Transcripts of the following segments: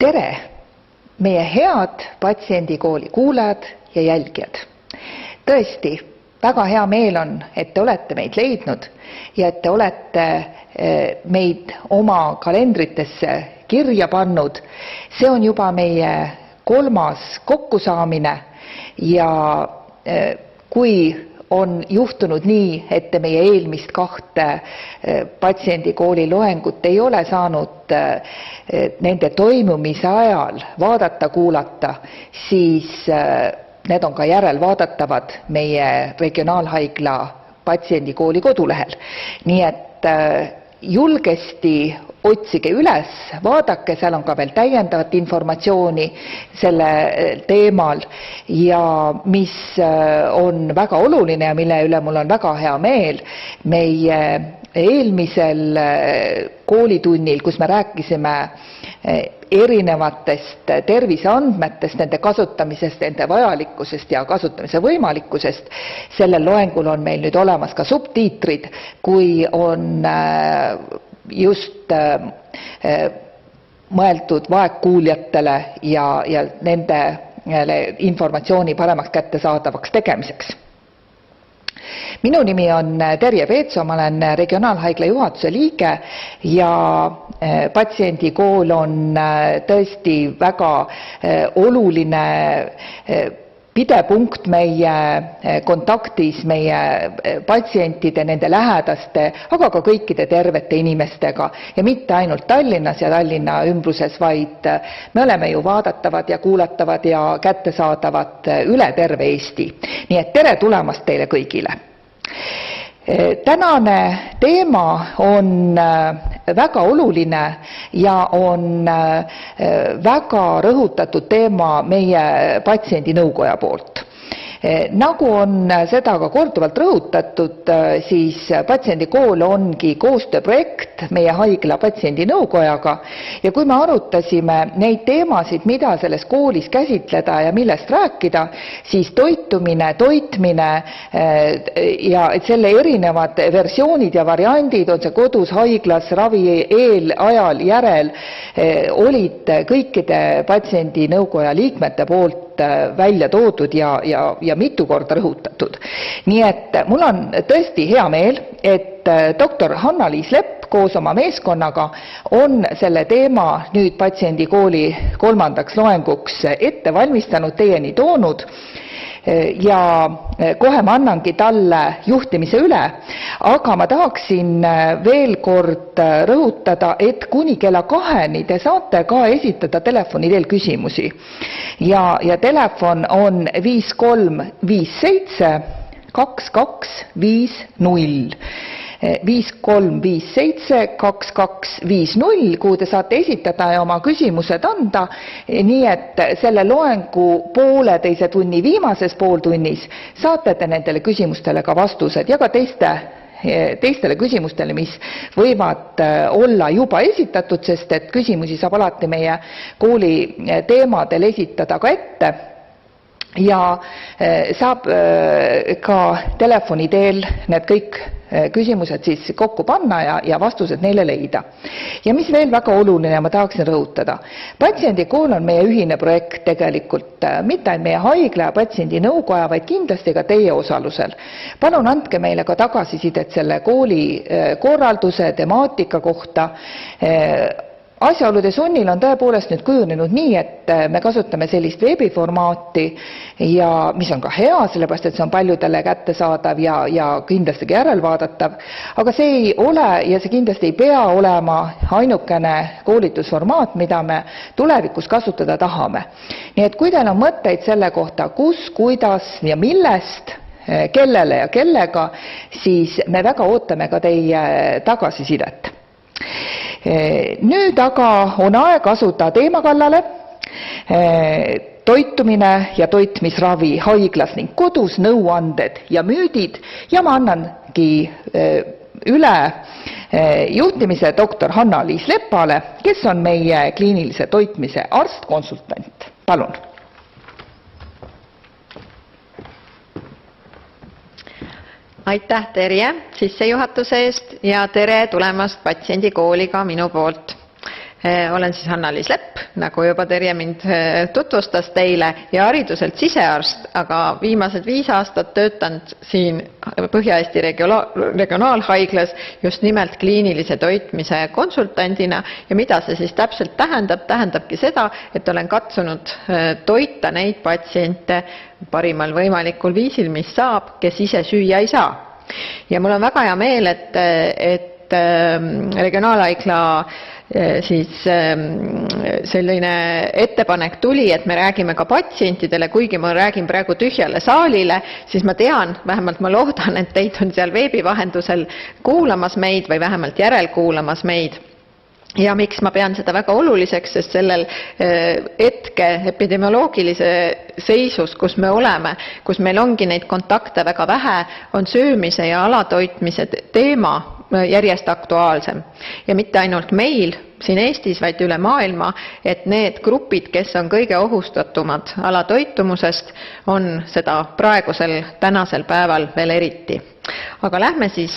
Tere, meie head patsiendikooli kuulajad ja jälgijad. Tõesti, väga hea meel on, et te olete meid leidnud ja et te olete meid oma kalendritesse kirja pannud. See on juba meie 3. kokkusaamine ja kui on juhtunud nii, et te meie eelmist 2 patsiendikooli loengut ei ole saanud nende toimumise ajal vaadata, kuulata, siis need on ka järelvaadatavad meie regionaalhaigla patsiendikooli kodulehel. Nii et julgesti otsige üles, vaadake, seal on ka veel täiendavat informatsiooni selle teemal ja mis on väga oluline ja mille üle mul on väga hea meel. Meie eelmisel koolitunnil, kus me rääkisime erinevatest terviseandmetest, nende kasutamisest, nende vajalikkusest ja kasutamise võimalikkusest. Sellel loengul on meil nüüd olemas ka subtiitrid, kui on just mõeldud vaegkuuljatele ja nende informatsiooni paremaks kättesaadavaks tegemiseks. Minu nimi on Terje Peetso, ma olen regionaalhaigla juhatuse liige ja patsiendikool on tõesti väga oluline pidepunkt meie kontaktis meie patsientide, nende lähedaste, aga ka kõikide tervete inimestega. Ja mitte ainult Tallinnas ja Tallinna ümbruses, vaid me oleme ju vaadatavad ja kuulatavad ja kättesaadavad üle terve Eesti. Nii et tere tulemast teile kõigile! Tänane teema on väga oluline ja on väga rõhutatud teema meie patsiendinõukoja poolt. Nagu on seda ka korduvalt rõhutatud, siis patsiendikool ongi koostööprojekt meie haigla patsiendinõukojaga ja kui me arutasime neid teemasid, mida selles koolis käsitleda ja millest rääkida, siis toitumine, toitmine ja selle erinevad versioonid ja variandid, on see kodus, haiglas, ravi eel, ajal, järel, olid kõikide patsiendinõukoja liikmete poolt välja toodud ja mitu korda rõhutatud. Nii et mul on tõesti hea meel, et doktor Hanna-Liis Lepp koos oma meeskonnaga on selle teema nüüd patsiendikooli 3. loenguks ette valmistanud, teieni toonud ja kohe ma annangi talle juhtimise üle, aga ma tahaksin veel kord rõhutada, et kuni kella 2 te saate ka esitada telefoni teel küsimusi ja telefon on 5357 2250. 5357 2250, kuhu te saate esitada ja oma küsimused anda, nii et selle loengu pooleteise tunni viimases pooltunnis saate te nendele küsimustele ka vastused ja ka teistele küsimustele, mis võivad olla juba esitatud, sest et küsimusi saab alati meie kooli teemadel esitada ka ette ja saab ka telefoni teel need kõik küsimused siis kokku panna ja vastused neile leida. Ja mis veel väga oluline, ma tahaksin rõhutada. Patsiendikool on meie ühine projekt tegelikult, mitte ainult meie haigla ja patsiendinõukoja, vaid kindlasti ka teie osalusel. Palun andke meile ka tagasisidet selle kooli korralduse, temaatika kohta. Asjaolude sunnil on tõepoolest nüüd kujunenud nii, et me kasutame sellist veebiformaati ja mis on ka hea, sellepärast et see on paljudele kättesaadav ja kindlasti järelvaadatav, aga see ei ole ja see kindlasti ei pea olema ainukene koolitusformaat, mida me tulevikus kasutada tahame. Nii et kui teil on mõtteid selle kohta, kus, kuidas ja millest, kellele ja kellega, siis me väga ootame ka teie tagasisidet. Nüüd aga on aeg asuda teema kallale, toitumine ja toitmisravi haiglas ning kodus, nõuanded ja müüdid ja ma annangi üle juhtimise doktor Hanna-Liis Lepale, kes on meie kliinilise toitmise arst-konsultant. Palun! Aitäh Terje sissejuhatuse eest ja tere tulemast patsiendikooli ka minu poolt. Olen siis Hanna-Liis Lepp nagu juba Terje mind tutvustas teile, ja hariduselt sisearst, aga viimased 5 aastat töötanud siin Põhja-Eesti regionaalhaiglas just nimelt kliinilise toitmise konsultandina. Ja mida see siis täpselt tähendab? Tähendabki seda, et olen katsunud toita neid patsiente parimal võimalikul viisil, mis saab, kes ise süüa ei saa. Ja mul on väga hea meel, et regionaalhaigla siis selline ettepanek tuli, et me räägime ka patsientidele, kuigi ma räägin praegu tühjale saalile, siis ma tean, vähemalt ma loodan, et teid on seal veebi vahendusel kuulamas meid või vähemalt järelkuulamas meid. Ja miks ma pean seda väga oluliseks, sest sellel hetke epidemioloogilise seisus, kus me oleme, kus meil ongi neid kontakte väga vähe, on söömise ja alatoitmise teema järjest aktuaalsem. Ja mitte ainult meil siin Eestis, vaid üle maailma, et need grupid, kes on kõige ohustatumad alatoitumusest, on seda praegusel tänasel päeval veel eriti. Aga lähme siis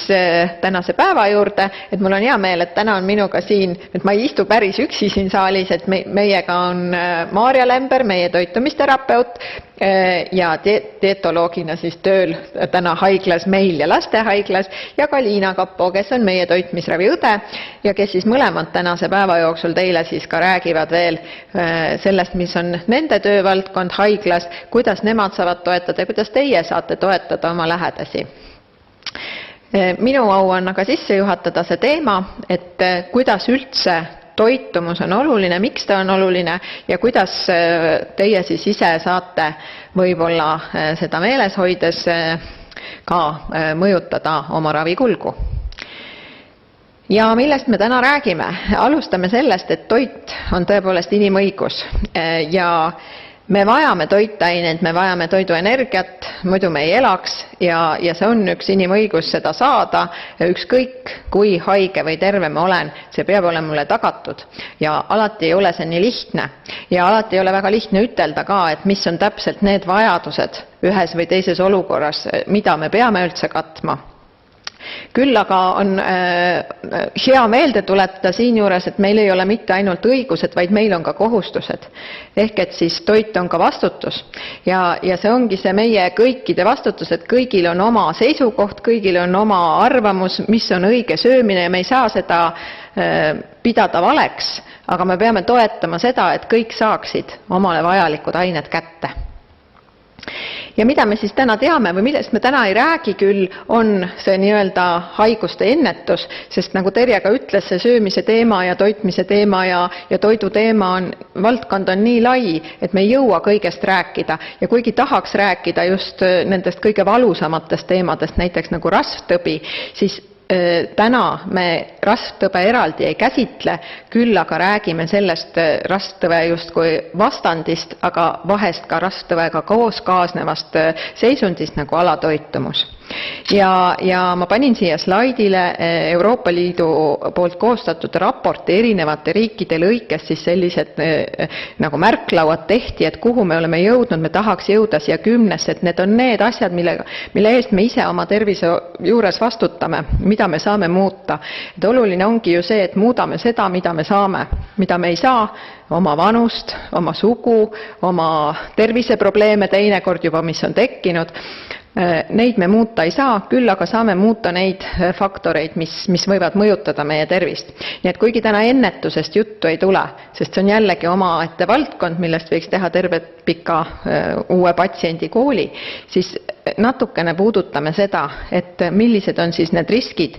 tänase päeva juurde, et mul on hea meel, et täna on minuga siin, et ma ei istu päris üksi siin saalis, et meiega on Maarja Lember, meie toitumisterapeut ja dietoloogina siis tööl täna haiglas meil ja lastehaiglas, ja ka Liina Kappo, kes on meie toitmisravi õde ja kes siis mõlemad tänase päeva jooksul teile siis ka räägivad veel sellest, mis on nende töövaldkond haiglas, kuidas nemad saavad toetada ja kuidas teie saate toetada oma lähedasi. Minu au on aga sisse juhatada see teema, et kuidas üldse toitumus on oluline, miks ta on oluline ja kuidas teie siis ise saate võib-olla seda meeles hoides ka mõjutada oma ravikulgu. Ja millest me täna räägime? Alustame sellest, et toit on tõepoolest inimõigus ja me vajame toitaineid, me vajame toiduenergiat, muidu me ei elaks ja see on üks inimõigus seda saada. Ükskõik kui haige või terve ma olen, see peab olema mulle tagatud. Ja alati ei ole see nii lihtne. Ja alati ei ole väga lihtne ütelda ka, et mis on täpselt need vajadused ühes või teises olukorras, mida me peame üldse katma. Küll aga on hea meelde tuletada siinjuures, et meil ei ole mitte ainult õigused, vaid meil on ka kohustused. Ehk et siis toit on ka vastutus. Ja see ongi see meie kõikide vastutus, et kõigil on oma seisukoht, kõigil on oma arvamus, mis on õige söömine ja me ei saa seda pidada valeks, aga me peame toetama seda, et kõik saaksid omale vajalikud ained kätte. Ja mida me siis täna teame või millest me täna ei räägi küll, on see nii-öelda haiguste ennetus, sest nagu Terje ka ütles, see söömise teema ja toitmise teema ja toidu teema valdkond on nii lai, et me ei jõua kõigest rääkida. Ja kuigi tahaks rääkida just nendest kõige valusamatest teemadest, näiteks nagu rasvtõbi, siis täna me rasvtõbe eraldi ei käsitle, küll aga räägime sellest rasvtõve justkui vastandist, aga vahest ka rasvtõvega koos kaasnevast seisundist nagu alatoitumus. Ja ma panin siia slaidile Euroopa Liidu poolt koostatud raporti erinevate riikide lõikes, siis sellised nagu märklauad tehti, et kuhu me oleme jõudnud, me tahaks jõuda siia 10, et need on need asjad, mille eest me ise oma tervise juures vastutame, mida me saame muuta. Et oluline ongi ju see, et muudame seda, mida me saame, mida me ei saa, oma vanust, oma sugu, oma terviseprobleeme teinekord juba, mis on tekkinud. Neid me muuta ei saa, küll aga saame muuta neid faktoreid, mis võivad mõjutada meie tervist. Nii et kuigi täna ennetusest juttu ei tule, sest see on jällegi omaette valdkond, millest võiks teha terve pika uue patsiendi kooli, siis natukene puudutame seda, et millised on siis need riskid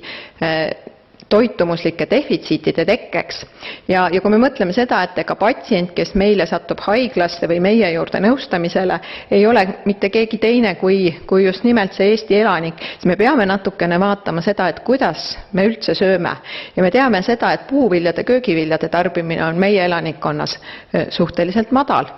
toitumuslike defitsiitide tekkeks. Ja kui me mõtleme seda, et ega patsient, kes meile satub haiglasse või meie juurde nõustamisele, ei ole mitte keegi teine kui just nimelt see Eesti elanik, siis me peame natukene vaatama seda, et kuidas me üldse sööme. Ja me teame seda, et puuviljade, köögiviljade tarbimine on meie elanikkonnas suhteliselt madal.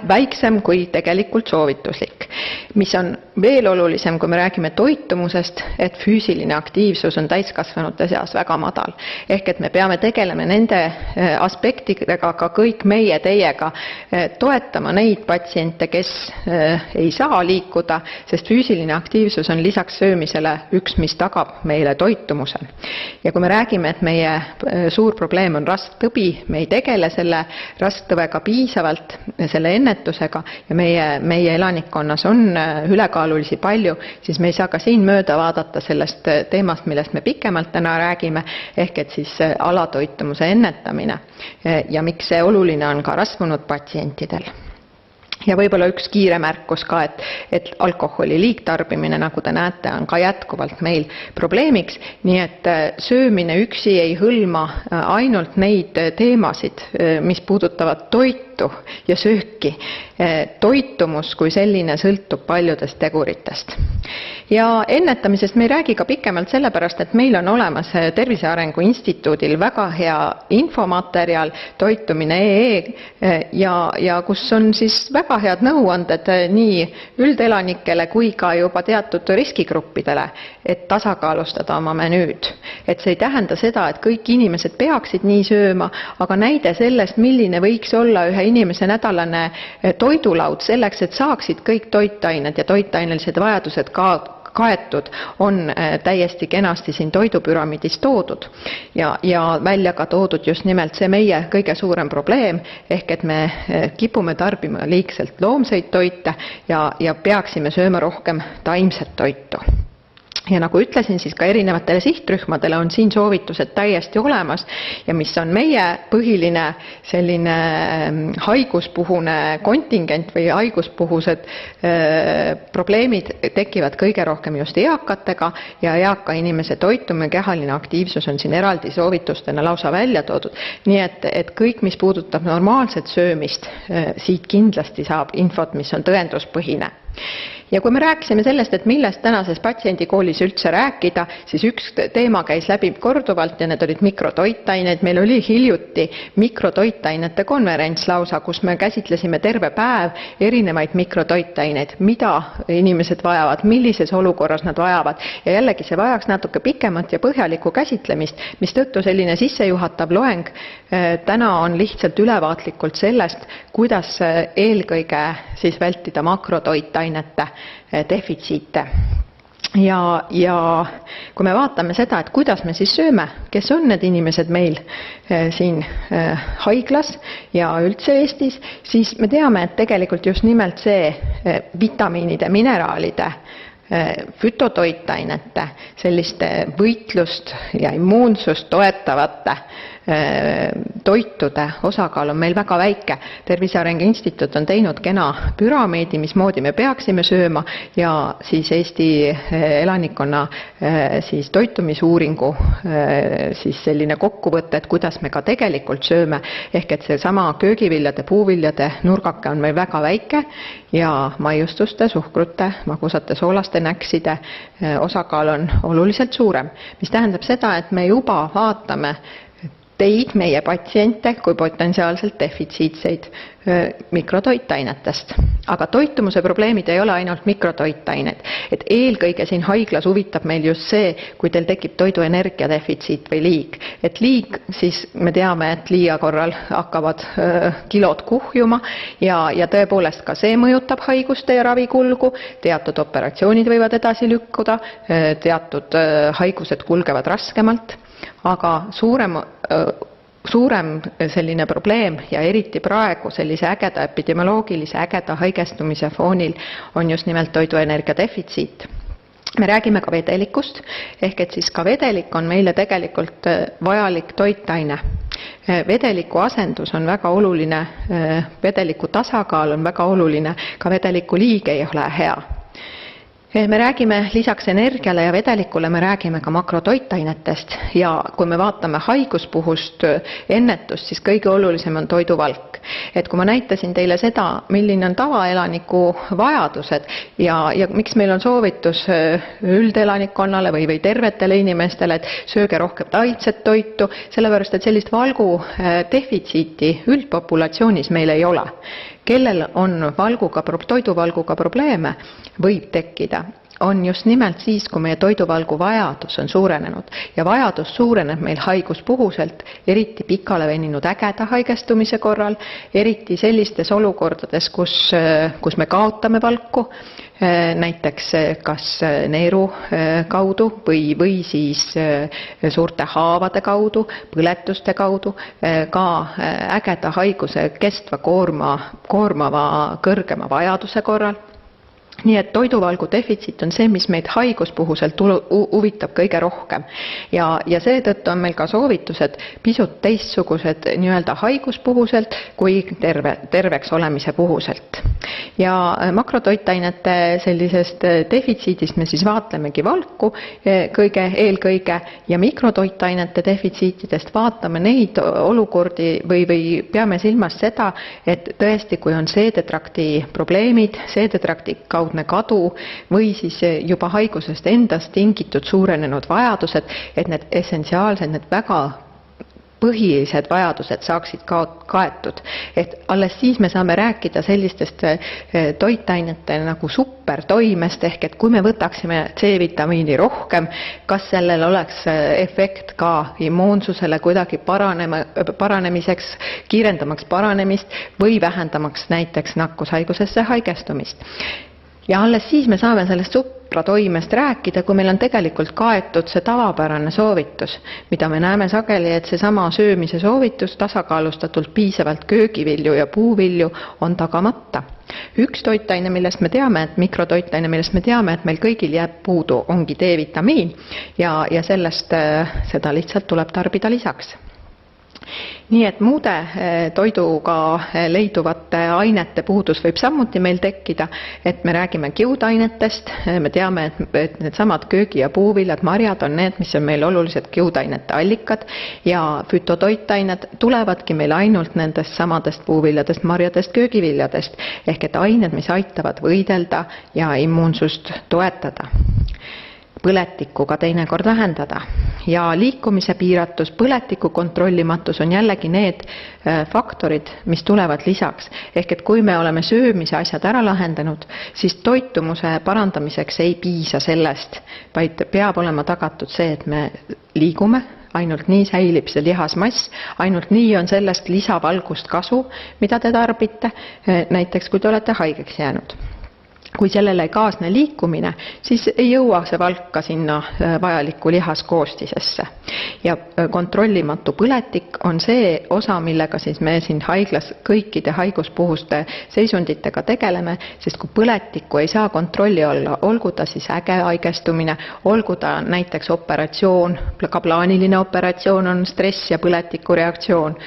väiksem kui tegelikult soovituslik. Mis on veel olulisem, kui me räägime toitumusest, et füüsiline aktiivsus on täiskasvanute seas väga madal. Ehk et me peame tegelema nende aspektidega ka kõik meie teiega, toetama neid patsiente, kes ei saa liikuda, sest füüsiline aktiivsus on lisaks söömisele üks, mis tagab meile toitumuse. Ja kui me räägime, et meie suur probleem on rasktõbi, me ei tegele selle rasktõvega piisavalt, selle ennetusega ja meie elanikkonnas on ülekaalulisi palju, siis me ei saa ka siin mööda vaadata sellest teemast, millest me pikemalt täna räägime, ehk et siis alatoitumuse ennetamine ja miks see oluline on ka rasvunud patsientidel. Ja võib-olla üks kiire märkus ka, et alkoholi liigtarbimine, nagu te näete, on ka jätkuvalt meil probleemiks, nii et söömine üksi ei hõlma ainult neid teemasid, mis puudutavad toitu ja sööki. Toitumus kui selline sõltub paljudest teguritest. Ja ennetamisest me ei räägi ka pikemalt sellepärast, et meil on olemas Tervise Arengu Instituudil väga hea infomaterjal toitumine.ee ja kus on siis väga head nõuanded nii üldelanikele kui ka juba teatud riskigruppidele, et tasakaalustada oma menüüd. Et see ei tähenda seda, et kõik inimesed peaksid nii sööma, aga näide sellest, milline võiks olla ühe inimese nädalane toidulaud selleks, et saaksid kõik toitained ja toitainelised vajadused kaetud, on täiesti kenasti siin toidupüramiidis toodud ja välja ka toodud just nimelt see meie kõige suurem probleem, ehk et me kipume tarbima liigselt loomseid toite ja peaksime sööma rohkem taimset toitu. Ja nagu ütlesin, siis ka erinevatele sihtrühmadele on siin soovitused täiesti olemas ja mis on meie põhiline selline haiguspuhune kontingent või haiguspuhused probleemid tekivad kõige rohkem just eakatega ja eaka inimese toitumine, kehaline aktiivsus on siin eraldi soovitustena lausa välja toodud. Nii et kõik, mis puudutab normaalset söömist, siit kindlasti saab infot, mis on tõenduspõhine. Ja kui me rääkisime sellest, et millest tänases patsiendikoolis üldse rääkida, siis üks teema käis läbi korduvalt ja need olid mikrotoitained. Meil oli hiljuti mikrotoitainete konverents lausa, kus me käsitlesime terve päev erinevaid mikrotoitaineid, mida inimesed vajavad, millises olukorras nad vajavad. Ja jällegi see vajaks natuke pikemat ja põhjalikku käsitlemist, mistõttu selline sissejuhatav loeng täna on lihtsalt ülevaatlikult sellest, kuidas eelkõige siis vältida makrotoitainete defitsiite. Ja kui me vaatame seda, et kuidas me siis sööme, kes on need inimesed meil siin haiglas ja üldse Eestis, siis me teame, et tegelikult just nimelt see vitamiinide, mineraalide, fütotoitainete, selliste võitlust ja immuunsust toetavate toitude osakaal on meil väga väike. Tervise Arengu Instituut on teinud kena püramiidi, mismoodi me peaksime sööma ja siis Eesti elanikkonna siis toitumisuuringu siis selline kokkuvõte, et kuidas me ka tegelikult sööme, ehk et see sama köögiviljade, puuviljade nurgake on meil väga väike ja maiustuste, suhkrute, magusate soolaste näkside osakaal on oluliselt suurem, mis tähendab seda, et me juba vaatame teid, meie patsiente, kui potentsiaalselt defitsiitseid mikrotoitainetest. Aga toitumuse probleemid ei ole ainult mikrotoitained. Et eelkõige siin haiglas huvitab meil just see, kui teil tekib toiduenergia defitsiit või liig. Et liig, siis me teame, et liia korral hakkavad kilod kuhjuma ja tõepoolest ka see mõjutab haiguste ja ravikulgu. Teatud operatsioonid võivad edasi lükkuda, teatud haigused kulgevad raskemalt. Aga suurem selline probleem ja eriti praegu sellise ägeda epidemioloogilise ägeda haigestumise foonil on just nimelt toiduenergia defitsiit. Me räägime ka vedelikust, ehk et siis ka vedelik on meile tegelikult vajalik toitaine. Vedeliku asendus on väga oluline, vedeliku tasakaal on väga oluline, ka vedeliku liig ei ole hea. Me räägime lisaks energiale ja vedelikule, me räägime ka makrotoitainetest ja kui me vaatame haiguspuhust ennetust, siis kõige olulisem on toiduvalk. Et kui ma näitasin teile seda, milline on tavaelaniku vajadused ja miks meil on soovitus üldelanikkonnale või tervetele inimestele, et sööge rohkem taimset toitu, sellepärast et sellist valgu defitsiiti üldpopulatsioonis meil ei ole. kellel on toiduvalguga probleeme, võib tekkida on just nimelt siis, kui meie toiduvalgu vajadus on suurenenud ja vajadus suureneb meil haiguspuhuselt, eriti pikale veninud ägeda haigestumise korral, eriti sellistes olukordades, kus me kaotame valku, näiteks kas neeru kaudu või siis suurte haavade kaudu, põletuste kaudu, ka ägeda haiguse kestva koormava kõrgema vajaduse korral. Nii et toiduvalgu defitsiit on see, mis meid haiguspuhuselt huvitab kõige rohkem. Ja seetõttu on meil ka soovitused pisut teistsugused nii-öelda haiguspuhuselt kui terveks olemise puhuselt. Ja makrotoitainete sellisest defitsiidist me siis vaatlemegi valku eelkõige ja mikrotoitainete defitsiitidest vaatame neid olukordi või peame silmas seda, et tõesti, kui on seedetrakti probleemid, seedetrakti kaudne kadu või siis juba haigusest endast tingitud suurenenud vajadused, et need essentsiaalsed, need väga põhilised vajadused saaksid kaetud. Et alles siis me saame rääkida sellistest toitainete nagu supertoimest, ehk et kui me võtaksime C-vitamiini rohkem, kas sellel oleks efekt ka immuunsusele kuidagi paranemiseks, kiirendamaks paranemist või vähendamaks näiteks nakkushaigusesse haigestumist. Ja alles siis me saame sellest supratoimest rääkida, kui meil on tegelikult kaetud see tavapärane soovitus, mida me näeme sageli, et see sama söömise soovitus tasakaalustatult piisavalt köögivilju ja puuvilju on tagamata. Üks toitaine, millest me teame, et mikrotoitaine, millest me teame, et meil kõigil jääb puudu, ongi D-vitamiin ja sellest seda lihtsalt tuleb tarbida lisaks. Nii et muude toiduga leiduvate ainete puudus võib samuti meil tekkida, et me räägime kiudainetest, me teame, et need samad köögi- ja puuviljad, marjad on need, mis on meil olulised kiudainete allikad ja fütotoitained tulevadki meil ainult nendest samadest puuviljadest, marjadest, köögiviljadest, ehk et ained, mis aitavad võidelda ja immuunsust toetada. Põletikuga teinekord vähendada ja liikumise piiratus, põletiku kontrollimatus on jällegi need faktorid, mis tulevad lisaks. Ehk et kui me oleme söömise asjad ära lahendanud, siis toitumuse parandamiseks ei piisa sellest, vaid peab olema tagatud see, et me liigume, ainult nii säilib see lihasmass, ainult nii on sellest lisavalgust kasu, mida te tarbite, näiteks kui te olete haigeks jäänud. Kui sellele ei kaasne liikumine, siis ei jõua see valk ka sinna vajalikku lihaskoostisesse. Ja kontrollimatu põletik on see osa, millega siis me siin haiglas kõikide haiguspuhuste seisunditega tegeleme, sest kui põletikku ei saa kontrolli olla, olgu ta siis äge haigestumine, olgu ta näiteks operatsioon, ka plaaniline operatsioon on stress ja põletiku reaktsioon,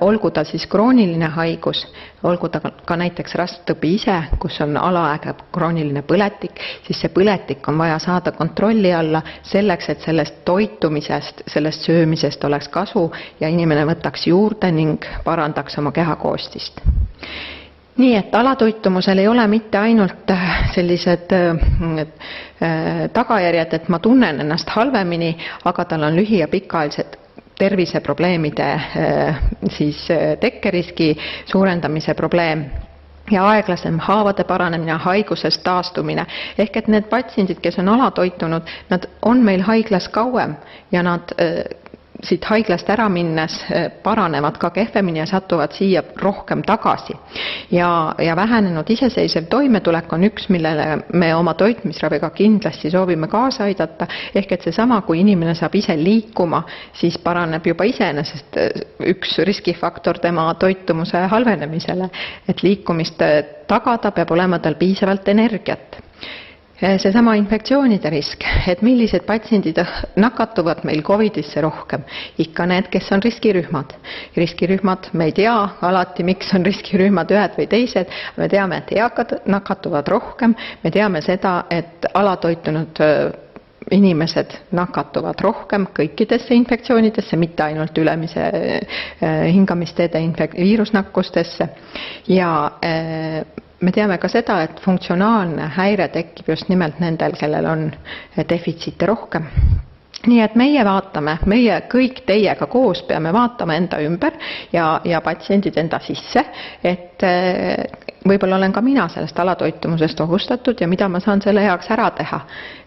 olgu ta siis krooniline haigus, olgu ta ka näiteks rasttõbi ise, kus on alaäge krooniline põletik, siis see põletik on vaja saada kontrolli alla selleks, et sellest toitumisest, sellest söömisest oleks kasu ja inimene võtaks juurde ning parandaks oma kehakoostist. Nii et alatoitumusel ei ole mitte ainult sellised tagajärjed, et ma tunnen ennast halvemini, aga tal on lühi- ja pikaajalised terviseprobleemide siis tekkeriski suurendamise probleem ja aeglasem haavade paranemine, haigusest taastumine. Ehk et need patsiendid, kes on alatoitunud, nad on meil haiglas kauem ja nad siit haiglast ära minnes paranevad ka kehvemini ja satuvad siia rohkem tagasi. Ja vähenenud iseseisev toimetulek on üks, millele me oma toitmisraviga kindlasti soovime kaasa aidata, ehk et seesama, kui inimene saab ise liikuma, siis paraneb juba iseenesest üks riskifaktor tema toitumuse halvenemisele, et liikumist tagada peab olema tal piisavalt energiat. Seesama infektsioonide risk, et millised patsiendid nakatuvad meil COVID-isse rohkem, ikka need, kes on riskirühmad. Riskirühmad, me ei tea alati, miks on riskirühmad ühed või teised, me teame, et eakad nakatuvad rohkem, me teame seda, et alatoitunud inimesed nakatuvad rohkem kõikidesse infektsioonidesse, mitte ainult ülemise hingamisteede viirusnakkustesse ja me teame ka seda, et funktsionaalne häire tekib just nimelt nendel, kellel on defitsiite rohkem. nii et meie vaatame, meie kõik teiega koos peame vaatama enda ümber ja patsiendid enda sisse, et võib-olla olen ka mina sellest alatoitumusest ohustatud ja mida ma saan selle heaks ära teha,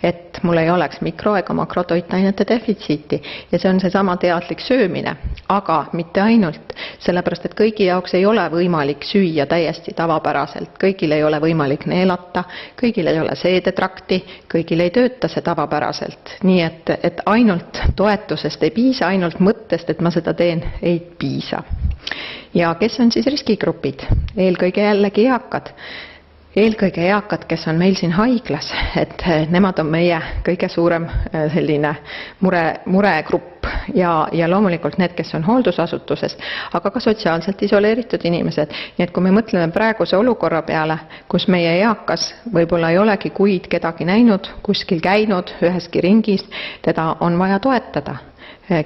et mul ei oleks mikro- ega makrotoitainete defitsiiti. Ja see on seesama teadlik söömine, aga mitte ainult, sellepärast et kõigi jaoks ei ole võimalik süüa täiesti tavapäraselt, kõigil ei ole võimalik neelata, kõigil ei ole seedetrakti, kõigil ei tööta see tavapäraselt. Nii et ainult toetusest ei piisa, ainult mõttest, et ma seda teen, ei piisa. Ja kes on siis riskigrupid? Eelkõige jällegi eakad. Eelkõige eakad, kes on meil siin haiglas, et nemad on meie kõige suurem selline muregrupp ja loomulikult need, kes on hooldusasutuses, aga ka sotsiaalselt isoleeritud inimesed. Nii et kui me mõtleme praeguse olukorra peale, kus meie eakas võib-olla ei olegi kuid kedagi näinud, kuskil käinud, üheski ringis, teda on vaja toetada.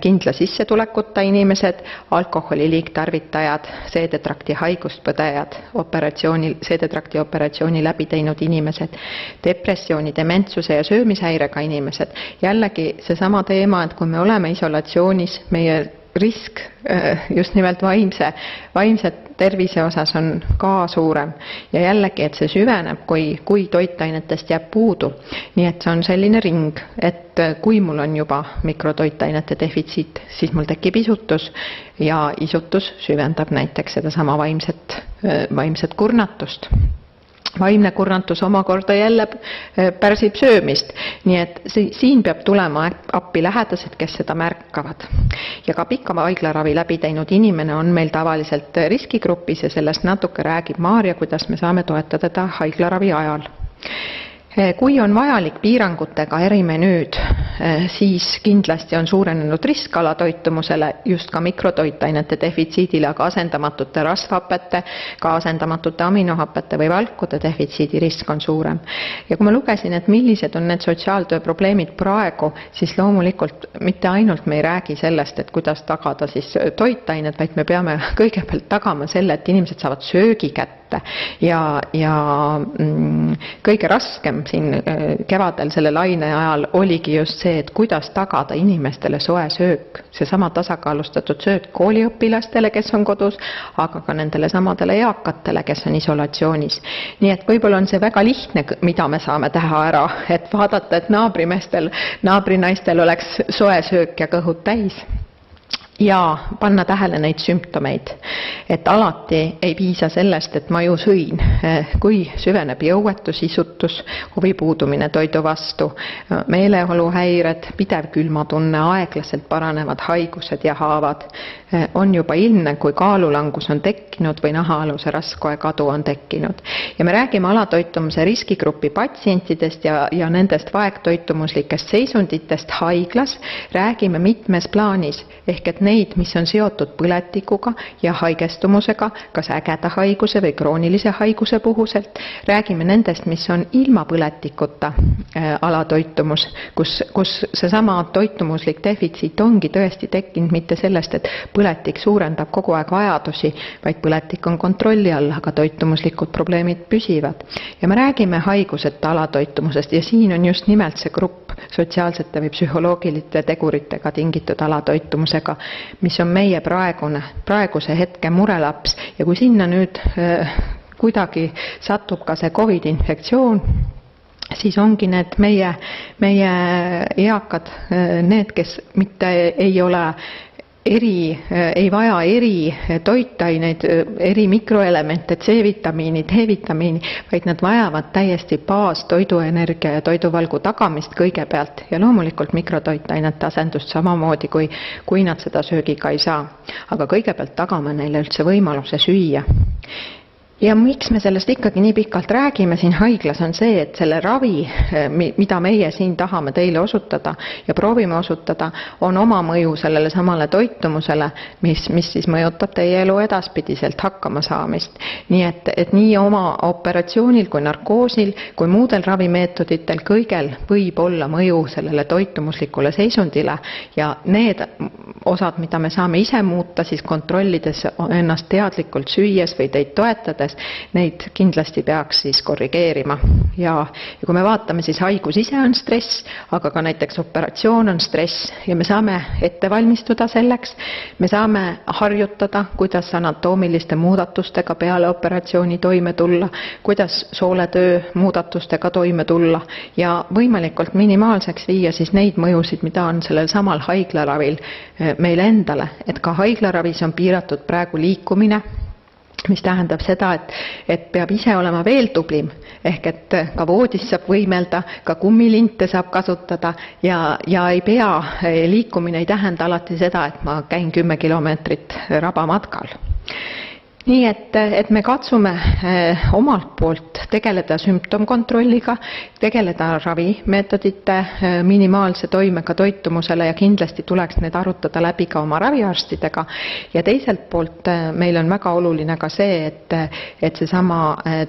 Kindla sissetulekuta inimesed, alkoholi liigtarvitajad, seedetrakti haigust põdejad, seedetrakti operatsiooni läbi teinud inimesed, depressiooni, dementsuse ja söömishäirega inimesed. Jällegi seesama teema, et kui me oleme isolatsioonis, meie risk just nimelt vaimse tervise osas on ka suurem ja jällegi, et see süveneb, kui toitainetest jääb puudu. Nii et see on selline ring, et kui mul on juba mikrotoitainete defitsiit, siis mul tekib isutus ja isutus süvendab näiteks sedasama vaimset kurnatust. Vaimne kurnatus omakorda jälle pärsib söömist, nii et siin peab tulema appi lähedased, kes seda märkavad. Ja ka pika haiglaravi läbi teinud inimene on meil tavaliselt riskigrupis ja sellest natuke räägib Maarja, kuidas me saame toetada teda haiglaravi ajal. Kui on vajalik piirangutega erimenüüd, siis kindlasti on suurenenud risk alatoitumusele, just ka mikrotoitainete defitsiidile, aga asendamatute rasvhapete, ka asendamatute aminohapete või valkude defitsiidi risk on suurem. Ja kui ma lugesin, et millised on need sotsiaaltöö probleemid praegu, siis loomulikult mitte ainult me ei räägi sellest, et kuidas tagada siis toitained, vaid me peame kõigepealt tagama selle, et inimesed saavad söögi kätte. Ja kõige raskem siin kevadel selle laine ajal oligi just see, et kuidas tagada inimestele soe söök. Seesama tasakaalustatud söök kooliõpilastele, kes on kodus, aga ka nendele samadele eakatele, kes on isolatsioonis. Nii et võib-olla on see väga lihtne, mida me saame teha ära, et vaadata, et naabrinaistel oleks soe söök ja kõhud täis. Ja panna tähele neid sümptomeid, et alati ei piisa sellest, et ma ju sõin. Kui süveneb jõuetus, isutus, huvi puudumine toidu vastu, meeleoluhäired, pidev külmatunne, aeglaselt paranevad haigused ja haavad, on juba ilmne, kui kaalulangus on tekkinud või nahaaluse raskoe kadu on tekkinud. Ja me räägime alatoitumise riskigrupi patsientidest ja nendest vaegtoitumuslikest seisunditest haiglas, räägime mitmes plaanis, ehk et neid, mis on seotud põletikuga ja haigestumusega, kas ägeda haiguse või kroonilise haiguse puhuselt. Räägime nendest, mis on ilma põletikuta alatoitumus, kus seesama toitumuslik defitsiit ongi tõesti tekkinud mitte sellest, et põletik suurendab kogu aeg vajadusi, vaid põletik on kontrolli all, aga toitumuslikud probleemid püsivad. Ja me räägime haiguseta alatoitumusest ja siin on just nimelt see grupp sotsiaalsete või psühholoogiliste teguritega tingitud alatoitumusega, mis on meie praeguse hetke murelaps ja kui sinna nüüd kuidagi satub ka see COVID-infektsioon, siis ongi need meie eakad, need, kes mitte ei ole ei vaja eri toitaineid, eri mikroelemente, C-vitamiini, D-vitamiini, vaid nad vajavad täiesti baas toiduenergia ja toiduvalgu tagamist kõigepealt ja loomulikult mikrotoitainete asendust samamoodi, kui nad seda söögiga ei saa. Aga kõigepealt tagame neile üldse võimaluse süüa. Ja miks me sellest ikkagi nii pikalt räägime siin haiglas on see, et selle ravi, mida meie siin tahame teile osutada ja proovime osutada, on oma mõju sellele samale toitumusele, mis siis mõjutab teie elu edaspidiselt hakkama saamist. Nii et nii oma operatsioonil kui narkoosil kui muudel ravimeetoditel kõigel võib olla mõju sellele toitumuslikule seisundile ja need osad, mida me saame ise muuta, siis kontrollides ennast teadlikult süües või teid toetades, elades, neid kindlasti peaks siis korrigeerima. Ja kui me vaatame, siis haigus ise on stress, aga ka näiteks operatsioon on stress ja me saame ette valmistuda selleks, me saame harjutada, kuidas anatoomiliste muudatustega peale operatsiooni toime tulla, kuidas sooletöö muudatustega toime tulla ja võimalikult minimaalseks viia siis neid mõjusid, mida on sellel samal haiglaravil meile endale, et ka haiglaravis on piiratud praegu liikumine, mis tähendab seda, et peab ise olema veel tublim, ehk et ka voodis saab võimelda, ka kummilinte saab kasutada ja ei pea, liikumine ei tähenda alati seda, et ma käin 10 kilomeetrit rabamatkal. Nii et me katsume omalt poolt tegeleda sümptomkontrolliga, tegeleda ravimeetodite minimaalse toimega toitumusele ja kindlasti tuleks need arutada läbi ka oma raviarstidega. Ja teiselt poolt meil on väga oluline ka see, et seesama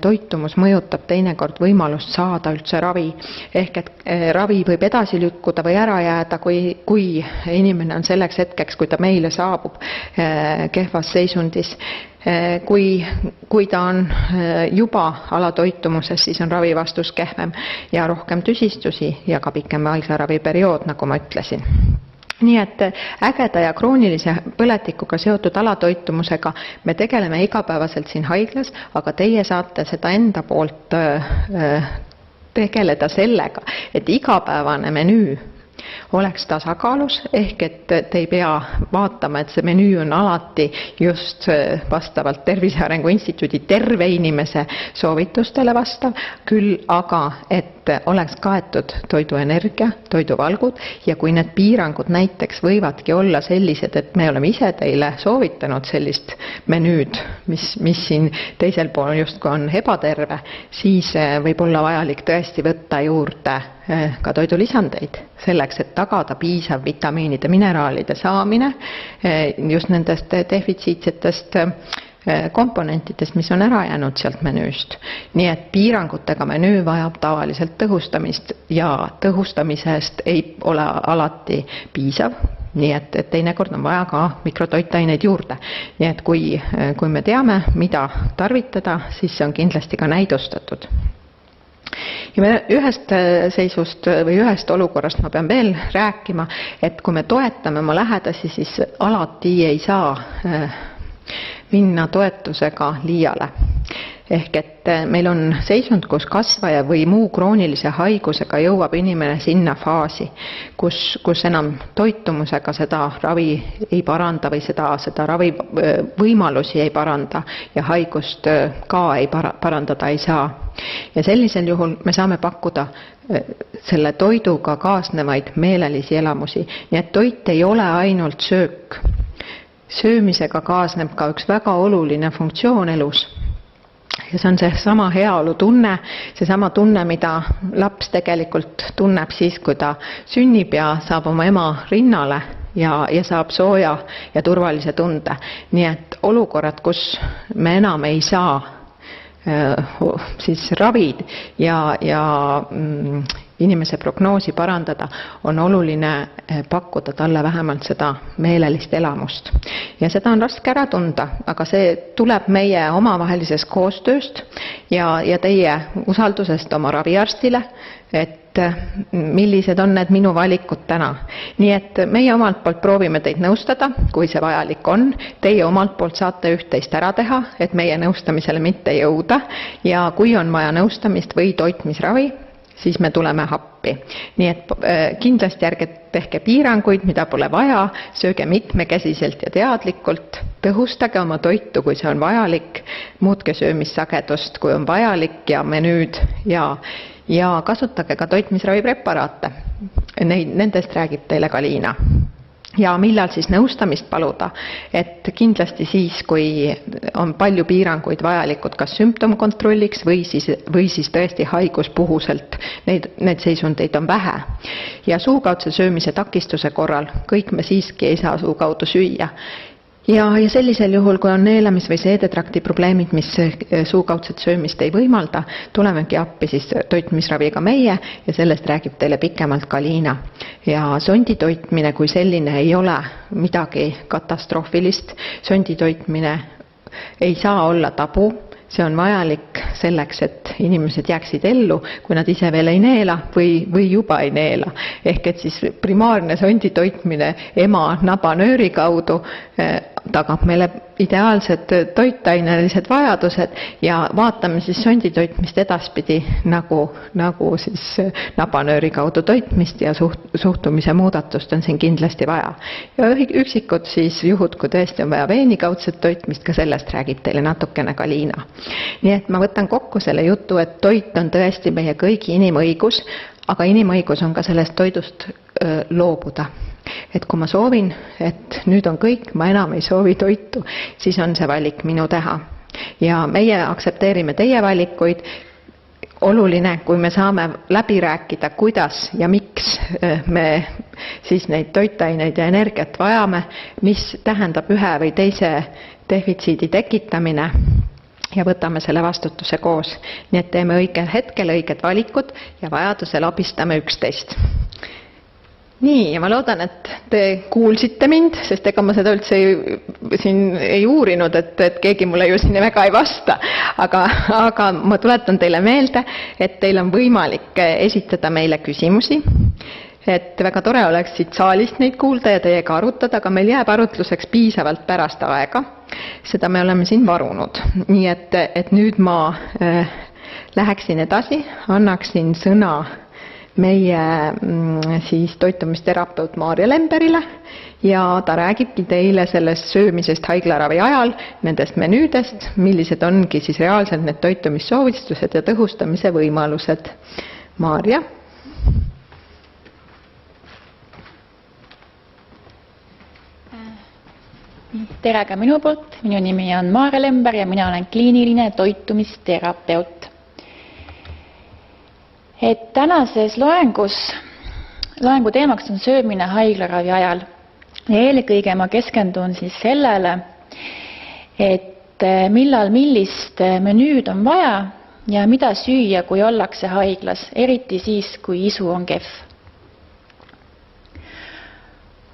toitumus mõjutab teinekord võimalust saada üldse ravi. Ehk et ravi võib edasi lükkuda või ära jääda, kui inimene on selleks hetkeks, kui ta meile saabub kehvas seisundis. Kui ta on juba alatoitumuses, siis on ravivastus kehvem ja rohkem tüsistusi ja ka pikem haiglaraviperiood, nagu ma ütlesin. Nii et ägeda ja kroonilise põletikuga seotud alatoitumusega me tegeleme igapäevaselt siin haiglas, aga teie saate seda enda poolt tegeleda sellega, et igapäevane menüü oleks tasakaalus, ehk et te ei pea vaatama, et see menüü on alati just vastavalt Tervise Arengu Instituudi terve inimese soovitustele vastav, küll aga, et oleks kaetud toiduenergia, toiduvalgud ja kui need piirangud näiteks võivadki olla sellised, et me oleme ise teile soovitanud sellist menüüd, mis siin teisel pool justkui on ebaterve, siis võib olla vajalik tõesti võtta juurde ka toidulisandeid selleks, et tagada piisav vitamiinide, mineraalide saamine just nendest defitsiitsetest komponentidest, mis on ära jäänud sealt menüüst. Nii et piirangutega menüü vajab tavaliselt tõhustamist ja tõhustamisest ei ole alati piisav. Nii et teinekord on vaja ka mikrotoitaineid juurde. Nii et kui me teame, mida tarvitada, siis see on kindlasti ka näidustatud. Ja ühest seisust või ühest olukorrast ma pean veel rääkima, et kui me toetame oma lähedasi, siis alati ei saa minna toetusega liiale. Ehk et meil on seisund, kus kasvaja või muu kroonilise haigusega jõuab inimene sinna faasi, kus enam toitumusega seda ravi ei paranda või seda ravi võimalusi ei paranda ja haigust ka ei parandada ei saa. Ja sellisel juhul me saame pakkuda selle toiduga kaasnevaid meelelisi elamusi. Nii et toit ei ole ainult söök. Söömisega kaasneb ka üks väga oluline funktsioon elus. Ja see on see sama heaolu tunne, see sama tunne, mida laps tegelikult tunneb siis, kui ta sünnib ja saab oma ema rinnale ja saab sooja ja turvalise tunde. Nii et olukorrad, kus me enam ei saa siis ravid ja inimese prognoosi parandada, on oluline pakkuda talle vähemalt seda meelelist elamust. Ja seda on raske ära tunda, aga see tuleb meie omavahelisest koostööst ja teie usaldusest oma raviarstile, et millised on need minu valikud täna. Nii et meie omalt poolt proovime teid nõustada, kui see vajalik on. Teie omalt poolt saate üht-teist ära teha, et meie nõustamisele mitte jõuda. Ja kui on vaja nõustamist või toitmisravi, siis me tuleme appi. Nii et kindlasti ärge tehke piiranguid, mida pole vaja, sööge mitmekäsiselt ja teadlikult, tõhustage oma toitu, kui see on vajalik, muutke söömissagedust, kui on vajalik ja menüüd ja kasutage ka toitmisravipreparaate. Nendest räägib teile ka Liina. Ja millal siis nõustamist paluda, et kindlasti siis, kui on palju piiranguid vajalikud kas sümptomkontrolliks või siis tõesti haiguspuhuselt, need seisundeid on vähe. Ja suukaudse söömise takistuse korral kõik me siiski ei saa suukaudu süüa. Ja sellisel juhul, kui on neelamis- või seedetrakti probleemid, mis suukaudset söömist ei võimalda, tulemegi appi siis toitmisraviga meie ja sellest räägib teile pikemalt ka Liina. Ja sonditoitmine kui selline ei ole midagi katastroofilist. Sonditoitmine ei saa olla tabu. see on vajalik selleks, et inimesed jääksid ellu, kui nad ise veel ei neela või juba ei neela. Ehk et siis primaarne sondi toitmine ema nabanööri kaudu tagab meile ideaalsed toitainelised vajadused ja vaatame siis sondi toitmist edaspidi nagu siis nabanööri kaudu toitmist ja suhtumise muudatust on siin kindlasti vaja. Ja üksikud siis juhud, kui tõesti on vaja veenikaudset toitmist, ka sellest räägib teile natukene ka Liina. Nii et ma võtan kokku selle jutu, et toit on tõesti meie kõigi inimõigus, aga inimõigus on ka sellest toidust loobuda. Et kui ma soovin, et nüüd on kõik, ma enam ei soovi toitu, siis on see valik minu teha. Ja meie aktsepteerime teie valikuid. Oluline, kui me saame läbi rääkida, kuidas ja miks me siis neid toitaineid ja energiat vajame, mis tähendab ühe või teise defitsiidi tekitamine ja võtame selle vastutuse koos. Nii et teeme õigel hetkel õiged valikud ja vajadusel abistame üksteist. Nii, ja ma loodan, et te kuulsite mind, sest ega ma seda üldse siin ei uurinud, et keegi mulle ju siin väga ei vasta. Aga ma tuletan teile meelde, et teil on võimalik esitada meile küsimusi. Et väga tore oleks siit saalist neid kuulda ja teiega arutada, aga meil jääb arutluseks piisavalt pärast aega. Seda me oleme siin varunud. Nii et nüüd ma läheksin edasi, annaksin sõna meie siis toitumisterapeut Maarja Lemberile ja ta räägibki teile sellest söömisest haiglaravi ajal, nendest menüüdest, millised ongi siis reaalselt need toitumissoovitused ja tõhustamise võimalused. Maarja. Tere ka minu poolt, minu nimi on Maarja Lember ja mina olen kliiniline toitumisterapeut. Et tänases loengu teemaks on söömine haiglaravi ajal. Ja eelkõige ma keskendun siis sellele, et millal millist menüüd on vaja ja mida süüa, kui ollakse haiglas, eriti siis, kui isu on kehv.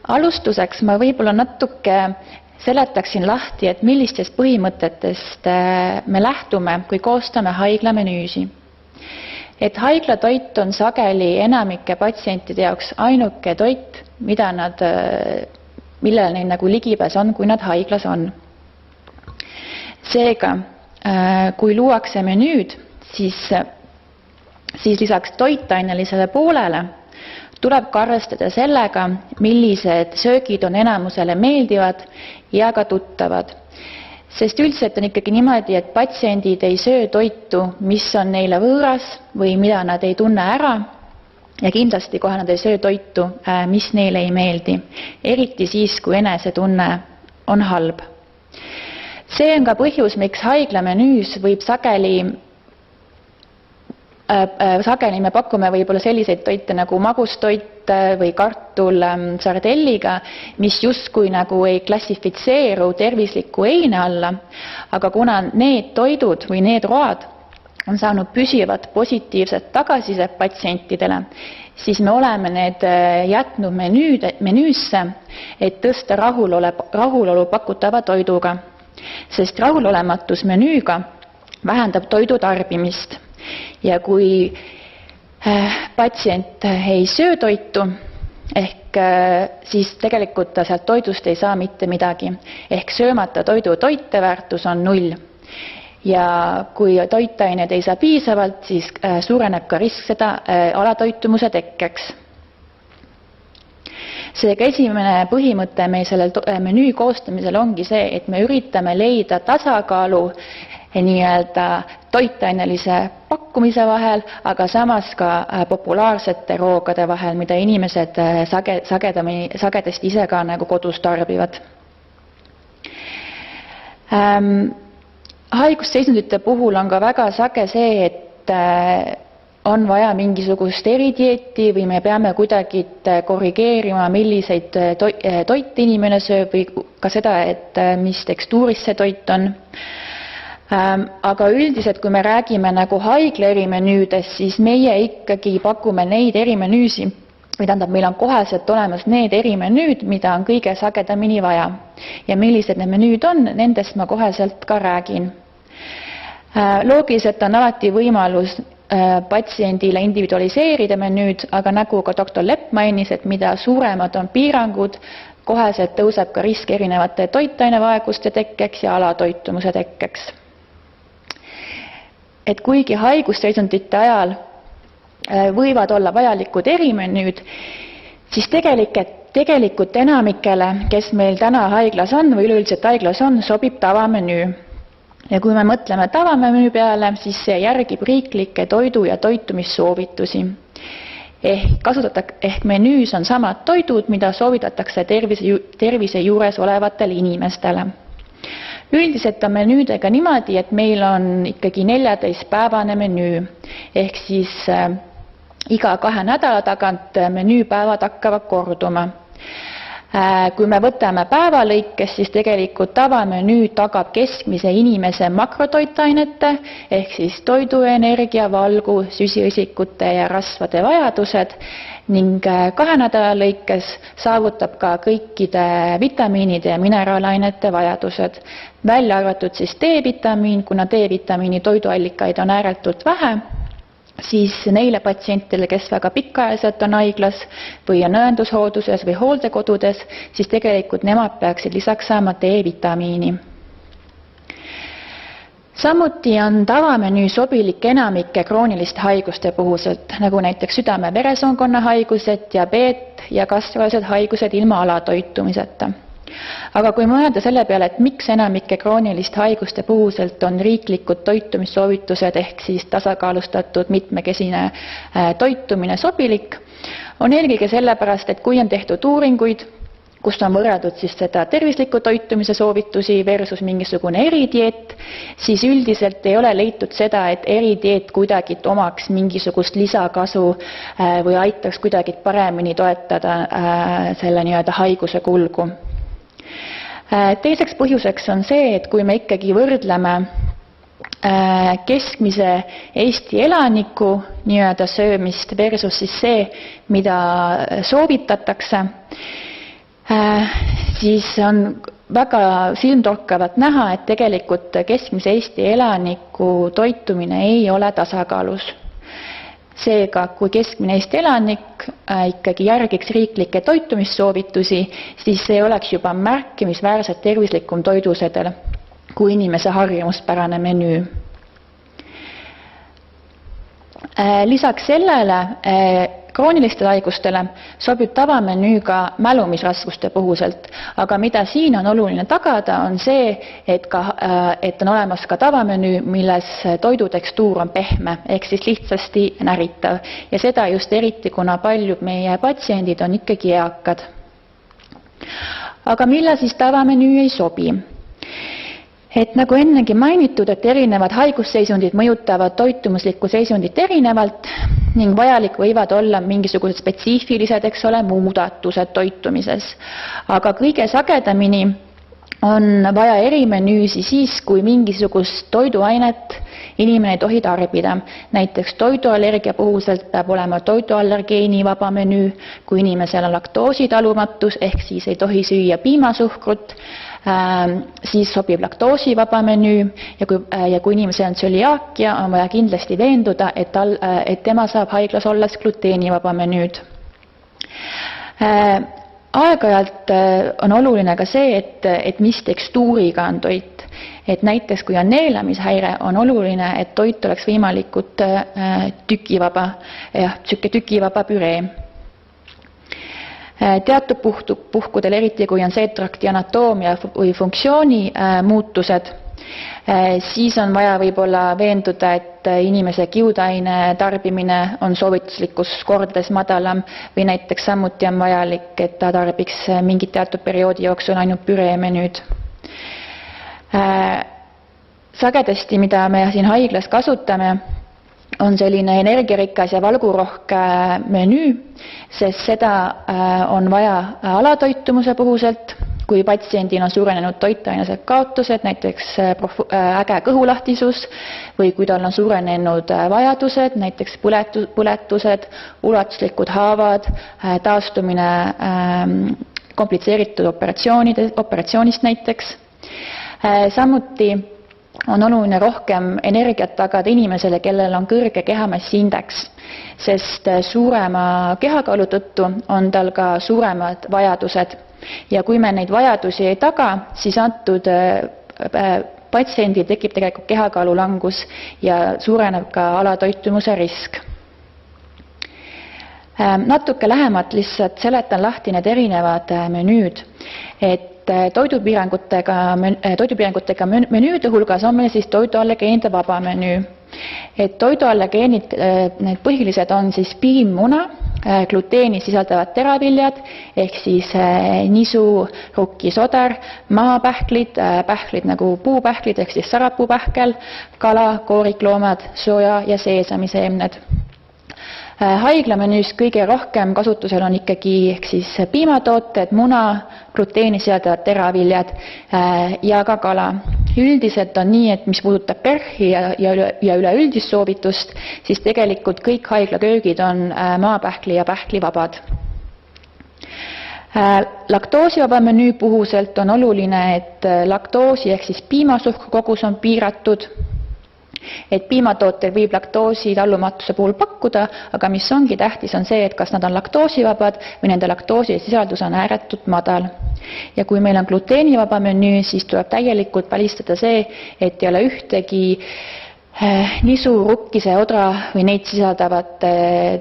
Alustuseks ma võib-olla natuke seletaksin lahti, et millistest põhimõtetest me lähtume, kui koostame haigla-menüüsi. Et haiglatoit on sageli enamike patsientide jaoks ainuke toit, millele neil nagu ligipääs on, kui nad haiglas on. Seega, kui luuakse menüüd, siis lisaks toitainelisele poolele tuleb ka arvestada sellega, millised söögid on enamusele meeldivad ja ka tuttavad. Sest üldiselt on ikkagi niimoodi, et patsiendid ei söö toitu, mis on neile võõras või mida nad ei tunne ära ja kindlasti kohe nad ei söö toitu, mis neile ei meeldi, eriti siis, kui enesetunne on halb. See on ka põhjus, miks haiglamenüüs võib sageli me pakume võib-olla selliseid toite nagu magustoit või kartul sardelliga, mis justkui nagu ei klassifitseeru tervisliku eine alla, aga kuna need toidud või need road on saanud püsivat positiivset tagasisidet patsientidele, siis me oleme need jätnud menüüsse, et tõsta rahulolu pakutava toiduga, sest rahulolematus menüüga vähendab toidu tarbimist. Ja kui patsient ei söö toitu, ehk siis tegelikult ta sealt toidust ei saa mitte midagi. Ehk söömata toidu toiteväärtus on 0. Ja kui toitained ei saa piisavalt, siis suureneb ka risk seda alatoitumuse tekkeks. Seega esimene põhimõte meil sellel menüü koostamisel ongi see, et me üritame leida tasakaalu nii-öelda toitainelise pakkumise vahel, aga samas ka populaarsete roogade vahel, mida inimesed sagedasti ise ka nagu kodus tarbivad. Haigusseisundite puhul on ka väga sage see, et on vaja mingisugust eridieeti või me peame kuidagi korrigeerima, milliseid toite inimene sööb või ka seda, et mis tekstuuris see toit on. Aga üldiselt, kui me räägime nagu haigla erimenüüdest, siis meie ikkagi pakume neid erimenüüsi, või tähendab, meil on koheselt olemas need erimenüüd, mida on kõige sagedamini vaja. Ja millised need menüüd on, nendest ma koheselt ka räägin. Loogiliselt on alati võimalus patsiendile individualiseerida menüüd, aga nagu ka doktor Lepp mainis, et mida suuremad on piirangud, koheselt tõuseb ka risk erinevate toitainevaeguste tekkeks ja alatoitumuse tekkeks. Et kuigi haigusseisundite ajal võivad olla vajalikud erimenüüd, siis tegelikult enamikele, kes meil täna haiglas on või üleüldiselt haiglas on, sobib tavamenüü. Ja kui me mõtleme tavamenüü peale, siis see järgib riiklikke toidu- ja toitumissoovitusi. Ehk menüüs on samad toidud, mida soovitatakse tervise juures olevatele inimestele. Üldiselt on menüüdega niimoodi, et meil on ikkagi 14-päevane menüü, ehk siis iga 2 nädala tagant menüüpäevad hakkavad korduma. Kui me võtame päeva lõikes, siis tegelikult tavamenüü tagab keskmise inimese makrotoitainete ehk siis toidu, energia, valgu, süsiüsikute ja rasvade vajadused ning 2 nädala lõikes saavutab ka kõikide vitamiinide ja mineraalainete vajadused, välja arvatud siis D-vitamiin, kuna D-vitamiini toiduallikaid on ääretult vähe, siis neile patsientidele, kes väga pikaajaliselt on haiglas või on õendushoolduses või hooldekodudes, siis tegelikult nemad peaksid lisaks saama D-vitamiini. Samuti on tavamenüü sobilik enamike krooniliste haiguste puhuselt, nagu näiteks südame-veresoonkonna haigused, diabeet ja kasvavalised haigused ilma alatoitumiseta. Aga kui mõelda selle peale, et miks enamike krooniliste haiguste puhuselt on riiklikud toitumissoovitused ehk siis tasakaalustatud mitmekesine toitumine sobilik, on eelkõige sellepärast, et kui on tehtud uuringuid, kus on võrreldud siis seda tervisliku toitumise soovitusi versus mingisugune eridieet, siis üldiselt ei ole leitud seda, et eridieet kuidagi omaks mingisugust lisakasu või aitaks kuidagi paremini toetada selle nii-öelda haiguse kulgu. Teiseks põhjuseks on see, et kui me ikkagi võrdleme keskmise Eesti elaniku nii-öelda söömist versus siis see, mida soovitatakse, siis on väga silmtorkavalt näha, et tegelikult keskmise Eesti elaniku toitumine ei ole tasakaalus. Seega, kui keskmine Eesti elanik ikkagi järgiks riiklikke toitumissoovitusi, siis see oleks juba märkimisväärselt tervislikum toidusedel kui inimese harjumuspärane menüü. Lisaks sellele kroonilistele haigustele sobib tavamenüü ka mälumisraskuste puhuselt, aga mida siin on oluline tagada, on see, et on olemas ka tavamenüü, milles toidu tekstuur on pehme, ehk siis lihtsasti näritav. Ja seda just eriti, kuna paljud meie patsiendid on ikkagi eakad. Aga millal siis tavamenüü ei sobi? Et nagu ennegi mainitud, et erinevad haigusseisundid mõjutavad toitumuslikku seisundit erinevalt ning vajalik võivad olla mingisugused spetsiifilised, muudatused toitumises. Aga kõige sagedamini on vaja erimenüüsi siis, kui mingisugust toiduainet inimene ei tohi tarbida. Näiteks toiduallergia puhuselt peab olema toiduallergeenivaba menüü, kui inimesel on laktoositalumatus ehk siis ei tohi süüa piimasuhkrut, siis sobib laktoosivaba menüü ja kui inimesel on tsöliaakia, on vaja kindlasti veenduda, et tema saab haiglas olles gluteenivaba menüüd. Aeg-ajalt on oluline ka see, et mis tekstuuriga on toit. Et näiteks kui on neelamishäire, on oluline, et toit oleks võimalikult tükivaba püree. Teatud puhkudel, eriti kui on C-trakti anatoomia või funktsiooni muutused, siis on vaja võib-olla veenduda, et inimese kiudaine tarbimine on soovituslikus kordades madalam või näiteks samuti on vajalik, et ta tarbiks mingit teatud perioodi jooksul ainult püreemenüüd. Sagedasti, mida me siin haiglas kasutame, on selline energiarikas ja valgurohke menüü, sest seda on vaja alatoitumuse puhuselt, kui patsiendil on suurenenud toitainesed kaotused, näiteks äge kõhulahtisus või kui tal on suurenenud vajadused, näiteks põletused, ulatuslikud haavad, taastumine komplitseeritud operatsioonist näiteks. Samuti on oluline rohkem energiat tagada inimesele, kellel on kõrge kehamassiindeks, sest suurema kehakaalu tõttu on tal ka suuremad vajadused. Ja kui me neid vajadusi ei taga, siis antud patsiendil tekib tegelikult kehakaalu langus ja suureneb ka alatoitumuse risk. Natuke lähemalt lihtsalt seletan lahti need erinevad menüüd, et toidupiirangutega menüüde hulgas on meil siis toiduallergeenide vaba menüü. Et toiduallergeenid, need põhilised on siis piimmuna, gluteeni sisaldavad teraviljad, ehk siis nisu, rukkisoder, maapähklid, pähklid nagu puupähklid, ehk siis sarapuupähkel, kala, koorikloomad, soja ja seesamiseemned. Haiglamenüüs kõige rohkem kasutusel on ikkagi ehk siis piimatooted, muna, gluteeni sisaldavad teraviljad ja ka kala. Üldiselt on nii, et mis puudutab PERH-i ja üleüldist soovitust, siis tegelikult kõik haiglaköögid on maapähkli ja pähklivabad. Laktoosivaba menüü puhuselt on oluline, et laktoosi ehk siis piimasuhkru kogus on piiratud, et piimatootel võib laktoosi tallumatuse puhul pakkuda, aga mis ongi tähtis, on see, et kas nad on laktoosivabad või nende laktoosi sisaldus on ääretult madal. Ja kui meil on gluteenivaba menüü, siis tuleb täielikult välistada see, et ei ole ühtegi nisu, rukkise, odra või neid sisaldavad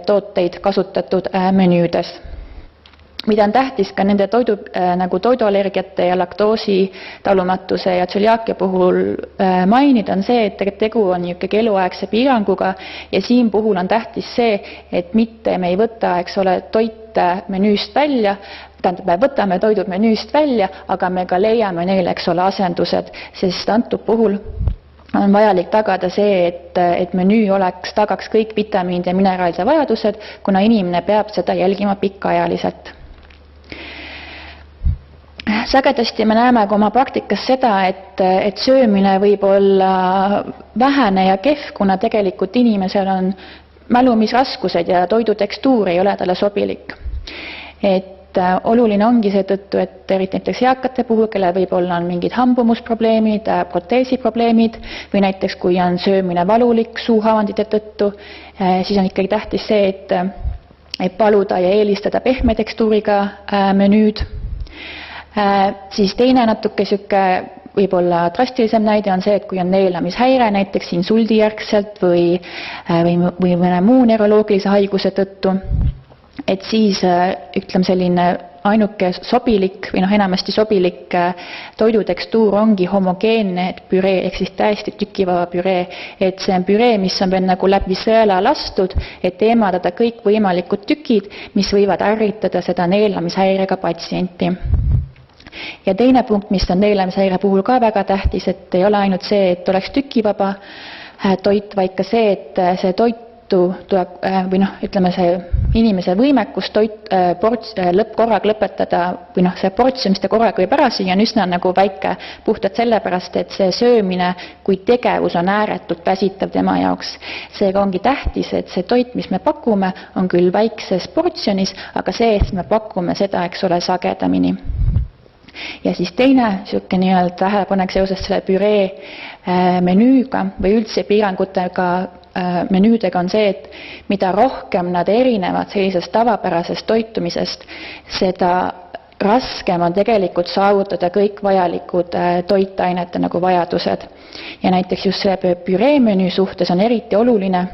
tooteid kasutatud menüüdes. Mida on tähtis ka nende nagu toiduallergiate ja laktoosi talumatuse ja tsöliaakia puhul mainida, on see, et tegu on ikkagi eluaegse piiranguga ja siin puhul on tähtis see, et mitte me ei võta, eks ole, toite menüüst välja, tähendab, me võtame toidud menüüst välja, aga me ka leiame neile, eks ole, asendused, sest antud puhul on vajalik tagada see, et menüü tagaks kõik vitamiinid ja mineraalide vajadused, kuna inimene peab seda jälgima pikaajaliselt. Sagedasti me näeme ka oma praktikas seda, et söömine võib olla vähene ja kehv, kuna tegelikult inimesel on mälumisraskused ja toidu tekstuur ei ole talle sobilik. Et oluline ongi seetõttu, et eriti näiteks eakate puhul, kellel võib-olla on mingid hambumusprobleemid, proteesiprobleemid või näiteks kui on söömine valulik suuhavandite tõttu, siis on ikkagi tähtis see, et paluda ja eelistada pehme tekstuuriga menüüd. Siis teine natuke võib-olla drastilisem näide on see, et kui on neelamishäire näiteks insuldijärgselt või mõne muu neuroloogilise haiguse tõttu, et siis ütleme selline ainuke sobilik või enamasti sobilik toidutekstuur ongi homogeenne püree ehk siis täiesti tükivaba püree, et see on püree, mis on veel nagu läbi sõela lastud, et eemaldada kõik võimalikud tükid, mis võivad ärritada seda neelamishäirega patsienti. Ja teine punkt, mis on neelamishäire puhul ka väga tähtis, et ei ole ainult see, et oleks tükivaba toit, vaid ka see, et see toitu tuleb, või ütleme see inimese võimekus korraga lõpetada, või see ports, mis ta korraga võib ära süüa, on üsna nagu väike, puhtalt sellepärast, et see söömine kui tegevus on ääretult väsitav tema jaoks. Seega ongi tähtis, et see toit, mis me pakume, on küll väikses portsjonis, aga see, et me pakume seda, eks ole, sagedamini. Ja siis teine nii-öelda tähelepanek seoses selle püree menüüga või üldse piirangutega menüüdega on see, et mida rohkem nad erinevad sellisest tavapärasest toitumisest, seda raskem on tegelikult saavutada kõik vajalikud toitainete nagu vajadused. Ja näiteks just selle püree menüü suhtes on eriti oluline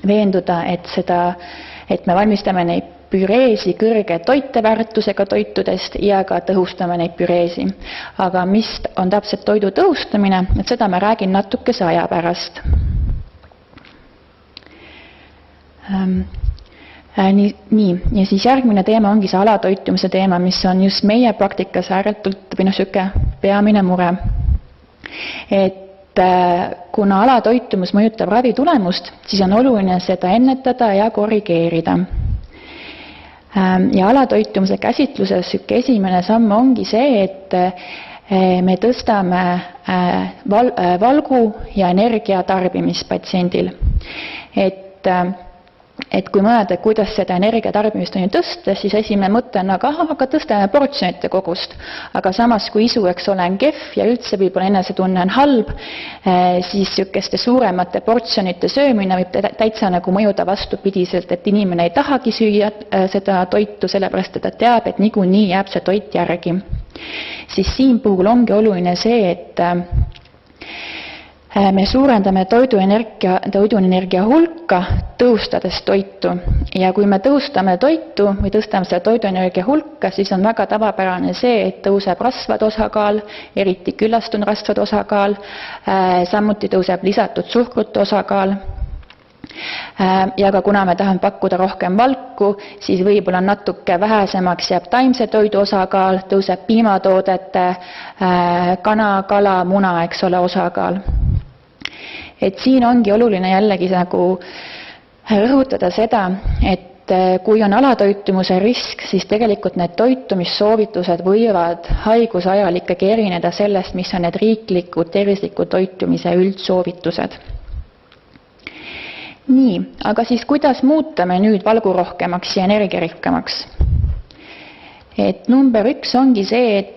veenduda, et me valmistame neid püreesi kõrge toiteväärtusega toitudest ja ka tõhustame neid püreesi. Aga mis on täpselt toidu tõhustamine, et seda ma räägin natukese aja pärast. Nii, ja siis järgmine teema ongi see alatoitumise teema, mis on just meie praktikas ääretult peamine mure. Et kuna alatoitumus mõjutab ravi tulemust, siis on oluline seda ennetada ja korrigeerida. Ja alatoitumuse käsitluses esimene samm ongi see, et me tõstame valgu ja energia tarbimist patsiendil. Et et kui mõelda, kuidas seda energiatarbimist on ju tõsta, siis esimene mõte on, aga tõstame portsjonite kogust. Aga samas, kui isu, eks ole, on kehv ja üldse võib-olla enesetunne on halb, siis sükeste suuremate portsjonite söömine võib täitsa nagu mõjuda vastupidiselt, et inimene ei tahagi süüa seda toitu, sellepärast et ta teab, et niikuinii jääb see toit järgi. Siis siin puhul ongi oluline see, et me suurendame toiduenergia hulka, tõustades toitu. Ja kui me tõustame toitu või tõstame seda toiduenergia hulka, siis on väga tavapärane see, et tõuseb rasvade osakaal, eriti küllastunud rasvade osakaal, samuti tõuseb lisatud suhkrute osakaal. Ja ka kuna me tahame pakkuda rohkem valku, siis võib-olla natuke vähesemaks jääb taimse toidu osakaal, tõuseb piimatoodete, kana, kala, muna, eks ole, osakaal. Et siin ongi oluline jällegi nagu rõhutada seda, et kui on alatoitumuse risk, siis tegelikult need toitumissoovitused võivad haiguse ajal ikkagi erineda sellest, mis on need riiklikud tervisliku toitumise üldsoovitused. Nii, aga siis kuidas muuta me nüüd valgurohkemaks ja energiarikkamaks? Et number 1 ongi see, et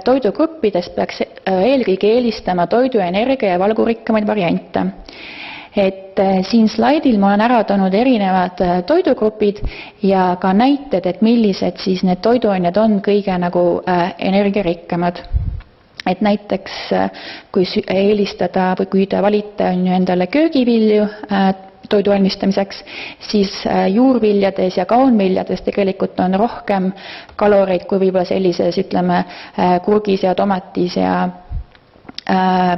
toidugruppides peaks eelkõige eelistama toiduenergia ja valgurikkamaid variante. Et siin slaidil ma olen ära toonud erinevad toidugrupid ja ka näited, et millised siis need toiduained on kõige nagu energiarikkamad. Et näiteks kui eelistada või kui te valite endale köögivilju toidu valmistamiseks, siis juurviljades ja kaunviljades tegelikult on rohkem kaloreid kui võib-olla sellises, ütleme, kurgis ja tomatis ja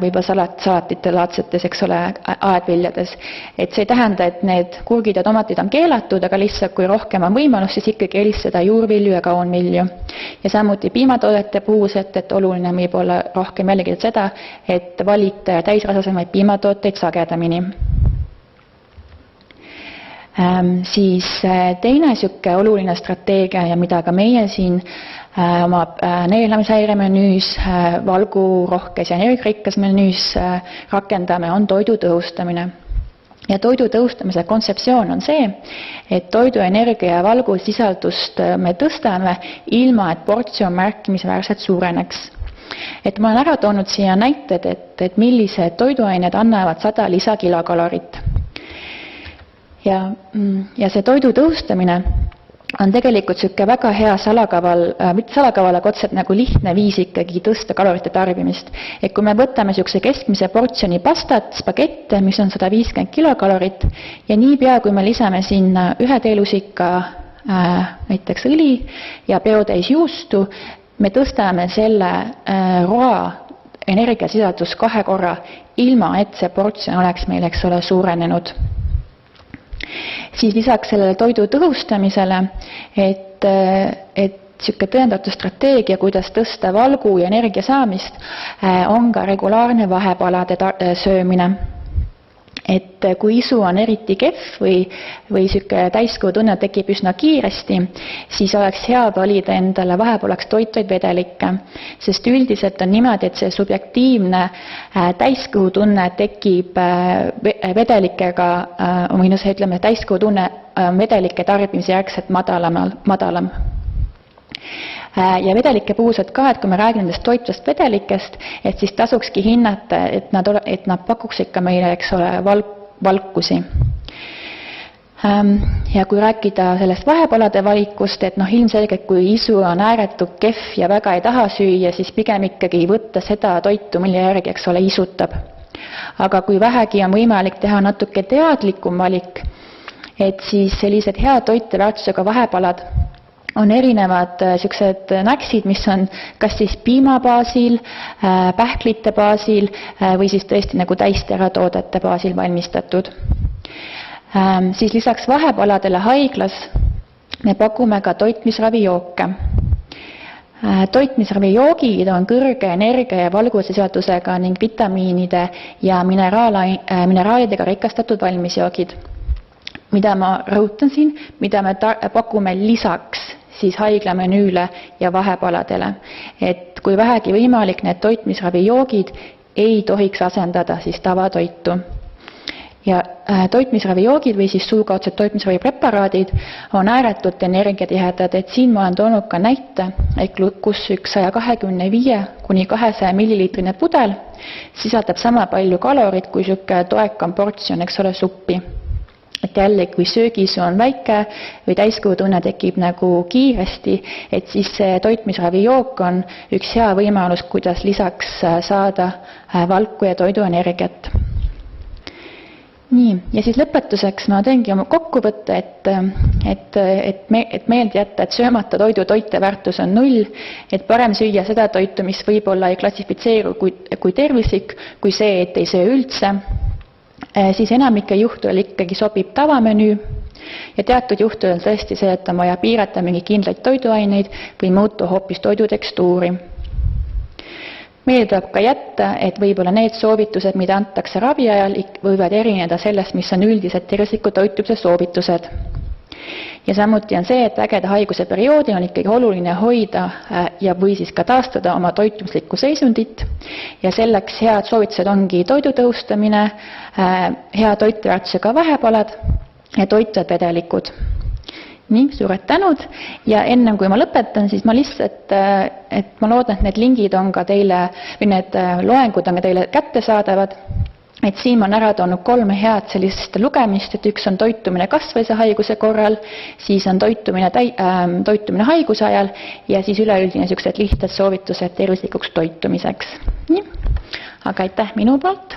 võib-olla salatite laadsetes, eks ole, aedviljades. Et see ei tähenda, et need kurgid ja tomatid on keelatud, aga lihtsalt kui rohkem on võimalus, siis ikkagi eelistada juurvilju ja kaunvilju. Ja samuti piimatoodete puhul, et oluline võib-olla rohkem jälgida seda, et valite täisrasvasemaid piimatooteid sagedamini. Siis teine süke oluline strateegia ja mida ka meie siin oma neelamishäire menüüs, valgurohkes ja energiarikkas menüüs rakendame, on toidu tõhustamine. Ja toidu tõhustamise kontseptsioon on see, et toiduenergia ja valgusisaldust me tõstame ilma, et portsjon märkimisväärselt suureneks. Et ma olen ära toonud siia näited, et millised toiduained annavad 100 lisakilokalorit. Ja see toidu tõhustamine on tegelikult selline väga hea mitte salakaval, aga otseselt nagu lihtne viis ikkagi tõsta kalorite tarbimist. Et kui me võtame selline keskmise portsjoni pastat, spagette, mis on 150 kilokalorit, ja niipea, kui me lisame sinna ühe teelusika näiteks õli ja peotäis juustu, me tõstame selle roa energiasisaldus 2 korra, ilma et see portsjon oleks meil, eks ole, suurenenud. Siis lisaks sellele toidu tõhustamisele, et selline tõendatud strateegia, kuidas tõsta valgu ja energia saamist, on ka regulaarne vahepalade söömine. Et kui isu on eriti kehv või selline täiskõhutunne tekib üsna kiiresti, siis oleks hea valida endale vahepealaks toitvaid vedelikke, sest üldiselt on niimoodi, et see subjektiivne täiskõhutunne tekib vedelikega, või ütleme, täiskõhutunne vedelike tarbimise järgselt madalam. Ja vedelike puhused ka, et kui me räägime nendest toitvast vedelikest, et siis tasukski hinnata, et nad pakuks ikka meile, eks ole, valkusi. Ja kui rääkida sellest vahepalade valikust, et ilmselgelt kui isu on ääretult kehv ja väga ei taha süüa, siis pigem ikkagi võtta seda toitu, mille järgi, eks ole, isutab. Aga kui vähegi on võimalik teha natuke teadlikum valik, et siis sellised hea toiteväärtusega vahepalad on erinevad sellised näksid, mis on kas siis piima baasil, pähklite baasil või siis tõesti nagu täisteratoodete baasil valmistatud. Siis lisaks vahepaladele haiglas me pakume ka toitmisravijooke. Toitmisravijoogid on kõrge energia ja valgusisaldusega ning vitamiinide ja mineraalidega rikastatud valmisjoogid, mida ma rõhutan siin, mida me pakume lisaks siis haigla menüüle ja vahepaladele. Et kui vähegi võimalik, need toitmisravijoogid ei tohiks asendada siis tavatoitu. ja toitumisravijoogid või siis suukaudsed toitumisravipreparaadid on ääretult energiatihedad, et siin ma olen toonud ka näite, et kus üks 125 kuni 200 milliliitrine pudel sisaldab sama palju kalorid kui sihuke toekam portsjon, eks ole, suppi. Et jälle, kui söögis on väike või täiskõutunne tekib nagu kiiresti, et siis see toitumisravijook on üks hea võimalus, kuidas lisaks saada valku ja toiduenergiat. Nii, ja siis lõpetuseks ma teengi oma kokkuvõtte, et meelde jätta, et söömata toidu toiteväärtus on 0, et parem süüa seda toitu, mis võib-olla ei klassifitseeru kui tervislik, kui see, et ei söö üldse. Siis enamike juhtudel ikkagi sobib tavamenüü ja teatud juhtudel tõesti see, et on vaja piirata mingi kindlaid toiduaineid või muuta hoopis toidu tekstuuri. Meelde tuleb ka jätta, et võib-olla need soovitused, mida antakse ravi ajal, võivad erineda sellest, mis on üldised tervisliku toitumise soovitused. Ja samuti on see, et ägeda haiguse perioodi on ikkagi oluline hoida ja või siis ka taastada oma toitumislikku seisundit. Ja selleks head soovitused ongi toidu tõhustamine, hea toiteväärtusega vahepalad ja toitujad vedelikud. Nii, suured tänud ja ennem kui ma lõpetan, siis ma lihtsalt, et ma loodan, et need lingid on ka teile, või need loengud on ka teile kättesaadavad. Et siin on ära toonud 3 head sellist lugemist, et üks on toitumine kasvaise haiguse korral, siis on toitumine haiguse ajal ja siis üleüldine sellised lihtsad soovitused tervislikuks toitumiseks. Nii, aga aitäh minu poolt.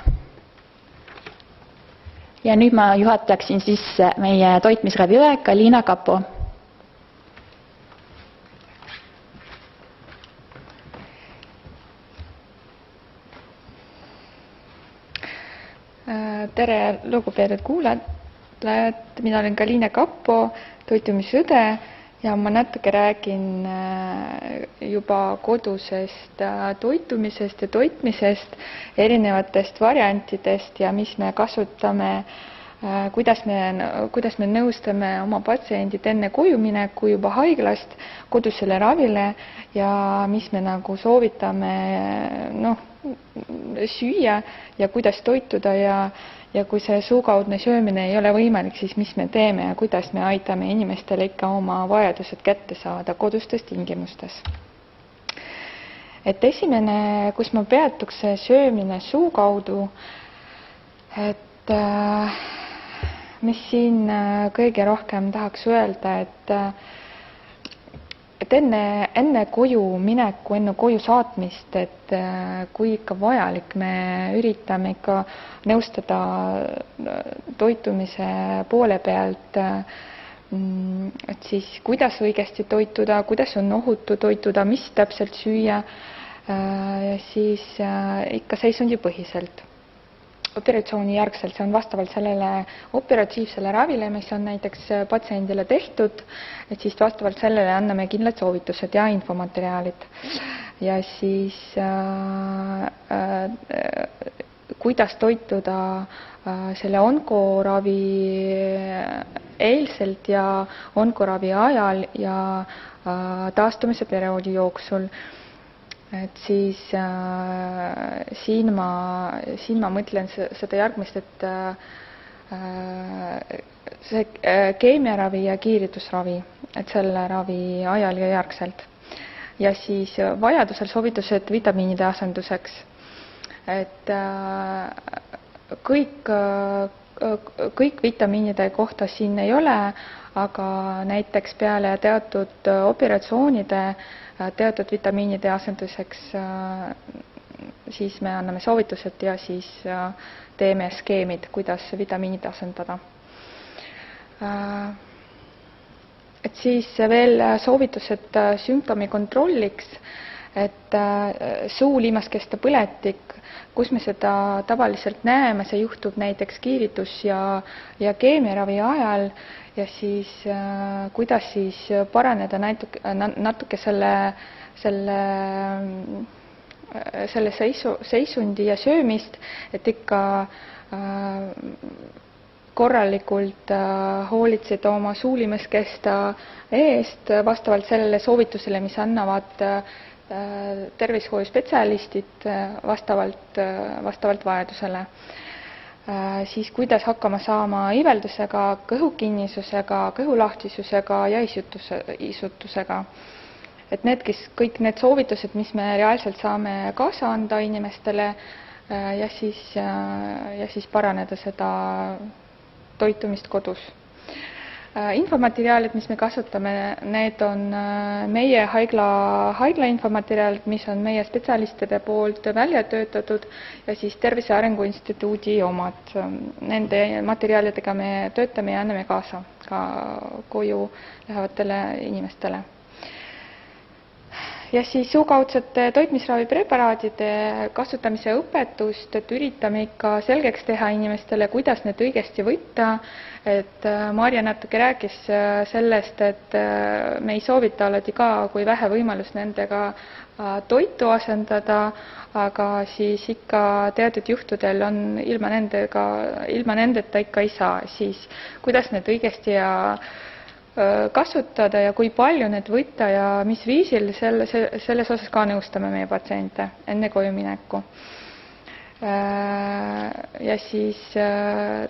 Ja nüüd ma juhataksin siis meie toitmisraviõega Liina Kapo. Tere, lugupeetud kuulajad, mina olen ka Liina Kapo, toitumisõde ja ma natuke räägin juba kodusest toitumisest ja toitmisest, erinevatest variantidest ja mis me kasutame, kuidas me nõustame oma patsiendid enne kojumineku juba haiglast kodusele ravile ja mis me nagu soovitame süüa ja kuidas toituda ja kui see suukaudne söömine ei ole võimalik, siis mis me teeme ja kuidas me aitame inimestele ikka oma vajadused kätte saada kodustes tingimustes. Et esimene, kus ma peatuks, see söömine suu kaudu, et mis siin kõige rohkem tahaks öelda, et enne koju mineku, enne koju saatmist, et kui ikka vajalik, me üritame ikka nõustada toitumise poole pealt, et siis kuidas õigesti toituda, kuidas on ohutu toituda, mis täpselt süüa, siis ikka seisundipõhiselt. Operatsiooni järgselt, see on vastavalt sellele operatiivsele ravile, mis on näiteks patsiendile tehtud, et siis vastavalt sellele anname kindlad soovitused ja infomateriaalid. Ja siis kuidas toituda selle onkoravi eelselt ja onkoravi ajal ja taastumise perioodi jooksul. Et siis siin ma mõtlen seda järgmist, et see keemiaravi ja kiiritusravi, et selle ravi ajal ja järgselt. Ja siis vajadusel soovitused vitamiinide asenduseks. Et kõik vitamiinide kohta siin ei ole, aga näiteks peale teatud operatsioonide teatud vitamiinide asenduseks siis me anname soovitused ja siis teeme skeemid, kuidas vitamiinid asendada. Et siis veel soovitused sümptomi kontrolliks, et suuliimaskeste põletik, kus me seda tavaliselt näeme, see juhtub näiteks kiiritus ja keemiaravi ajal ja siis kuidas siis paraneda natuke selle seisundi ja söömist, et ikka korralikult hoolitseda oma suuliimaskeste eest vastavalt sellele soovitusele, mis annavad tervishoiuspetsialistid vastavalt vajadusele. siis kuidas hakkama saama iiveldusega, kõhukinnisusega, kõhulahtisusega ja isutusega. Et kõik need soovitused, mis me reaalselt saame kaasa anda inimestele ja siis paraneda seda toitumist kodus. Infomaterjalid, mis me kasutame, need on meie haigla infomaterjalid, mis on meie spetsialistide poolt välja töötatud ja siis Tervise Arengu Instituudi omad. Nende materjalidega me töötame ja anname kaasa ka koju lähevatele inimestele. Ja siis suukaudsete toitmisravipreparaadide kasutamise õpetust, et üritame ikka selgeks teha inimestele, kuidas need õigesti võtta. Et Marja natuke rääkis sellest, et me ei soovita alati ka, kui vähe võimalus nendega toitu asendada, aga siis ikka teatud juhtudel on ilma nendeta ikka ei saa. Siis kuidas need õigesti kasutada ja kui palju need võtta ja mis viisil, selles osas ka nõustame meie patsiente enne koju mineku. Ja siis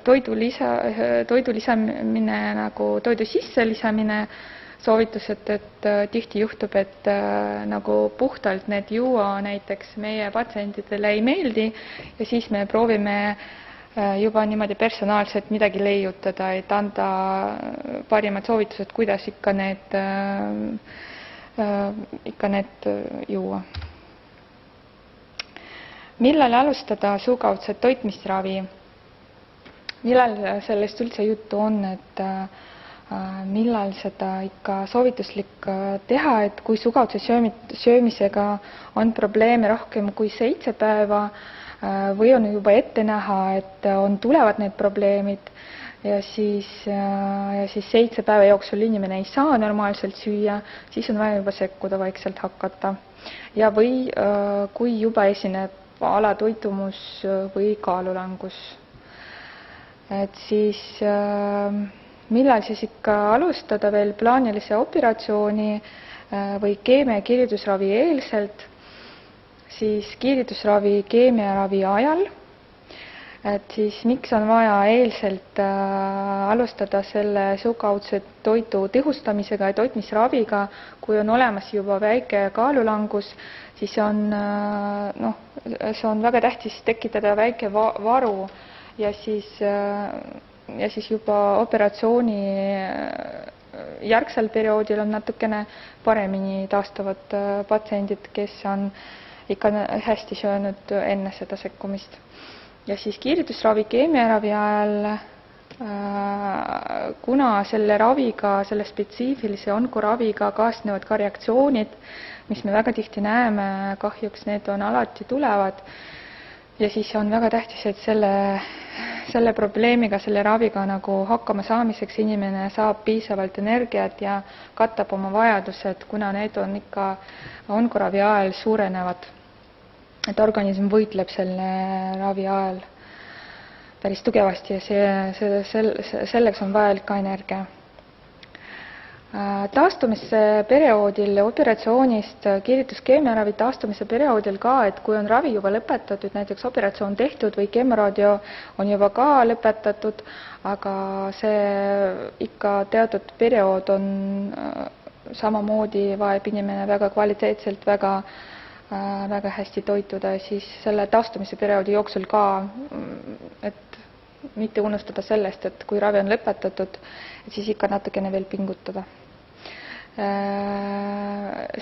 toidu lisamine, nagu toidu sisse lisamine, soovitused, et tihti juhtub, et nagu puhtalt need juua näiteks meie patsientidele ei meeldi ja siis me proovime juba niimoodi personaalselt midagi leiutada, et anda parimad soovitused, kuidas ikka need juua. Millal alustada suukaudset toitmisravi? Millal sellest üldse juttu on, et millal seda ikka soovituslik teha, et kui suukaudse söömisega on probleeme rohkem kui 7 päeva, või on juba ette näha, et tulevad need probleemid ja siis 7 päeva jooksul inimene ei saa normaalselt süüa, siis on vaja juba sekkuda, vaikselt hakata. Ja või kui juba esineb alatoitumus või kaalulangus. Et siis millal siis ikka alustada veel plaanilise operatsiooni või keemia-kirjeldusravi eelselt, siis kiiritusravi keemiaravi ajal, et siis miks on vaja eelselt alustada selle suukaudse toidu tõhustamisega ja toitmisraviga, kui on olemas juba väike kaalulangus, siis see on väga tähtis tekitada väike varu ja siis juba operatsiooni järgsel perioodil on natukene paremini taastuvad patsiendid, kes on ikka hästi söönud enne seda sekkumist. Ja siis kiiritusravi keemiaravi ajal, kuna selle raviga, selle spetsiifilise onkoraviga kaasnevad ka reaktsioonid, mis me väga tihti näeme, kahjuks need on alati tulevad. Ja siis on väga tähtis, et selle probleemiga, selle raviga nagu hakkama saamiseks inimene saab piisavalt energiat ja katab oma vajadused, kuna need on ikka onkoravi ajal suurenevad. Et organism võitleb selle ravi ajal päris tugevasti ja selleks on vajalik ka energia. Taastumise perioodil operatsioonist, kiirituskeemiaravi taastumise perioodil ka, et kui on ravi juba lõpetatud, näiteks operatsioon tehtud või keemoraadio on juba ka lõpetatud, aga see ikka teatud periood on samamoodi vajab inimene väga kvaliteetselt, väga hästi toituda, siis selle taastumise perioodi jooksul ka, et mitte unustada sellest, et kui ravi on lõpetatud, et siis ikka natukene veel pingutada.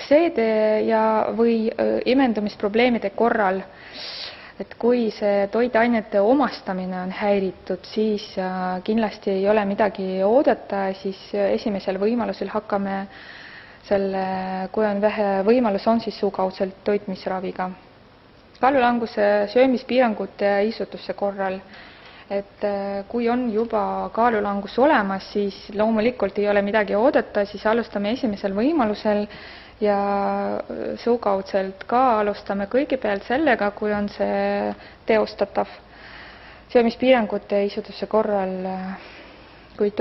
Seede ja või imendumisprobleemide korral, et kui see toideainete omastamine on häiritud, siis kindlasti ei ole midagi oodata, siis esimesel võimalusel hakkame kui on vähe võimalus, on siis suukaudselt toitmisraviga. Kaalulanguse, söömispiirangute ja isutuse korral, et kui on juba kaalulangus olemas, siis loomulikult ei ole midagi oodata, siis alustame esimesel võimalusel ja suukaudselt ka alustame kõigepealt sellega, kui on see teostatav. Söömispiirangute ja isutuse korral, kui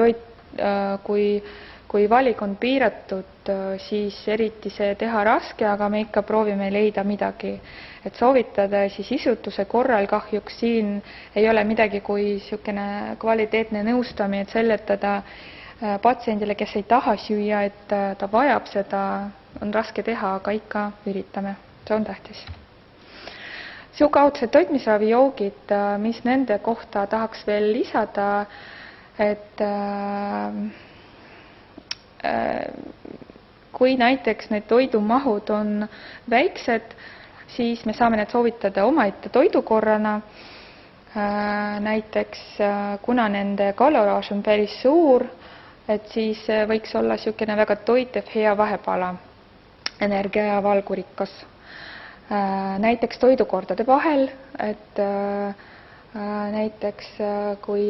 kui valik on piiratud, siis eriti see teha raske, aga me ikka proovime leida midagi. Et soovitada siis isutuse korral kahjuks siin ei ole midagi kui niisugune kvaliteetne nõustamine, et seletada patsiendile, kes ei taha süüa, et ta vajab seda, on raske teha, aga ikka üritame, see on tähtis. Suukaudsed toitmisravijoogid, mis nende kohta tahaks veel lisada, et kui näiteks need toidumahud on väiksed, siis me saame need soovitada omaette toidukorrana. Näiteks kuna nende kaloraaž on päris suur, et siis võiks olla niisugune väga toitev hea vahepala, energia- ja valgurikas. Näiteks toidukordade vahel, et näiteks kui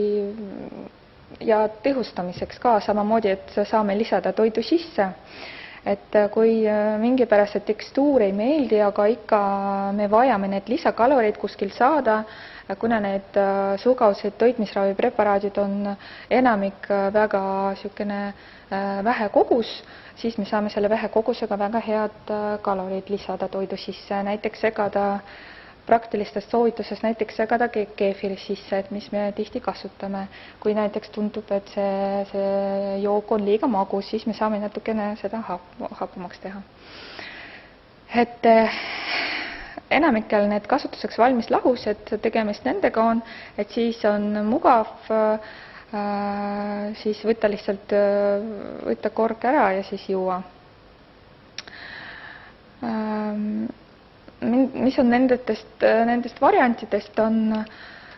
ja tõhustamiseks ka samamoodi, et saame lisada toidu sisse. Et kui mingipärase tekstuur ei meeldi, aga ikka me vajame need lisakaloreid kuskil saada, kuna need suukaudsed toitmisravipreparaadid on enamik väga niisugune vähe kogus, siis me saame selle vähe kogusega väga head kalorid lisada toidu sisse. Näiteks segada praktilistest soovitusest näiteks segada keefiri sisse, et mis me tihti kasutame. Kui näiteks tundub, et see jook on liiga magus, siis me saame natukene seda hapumaks teha. Et enamikel need kasutuseks valmis lahus, et tegemist nendega on, et siis on mugav siis võtta kork ära ja siis juua. Mis on nendest variantidest on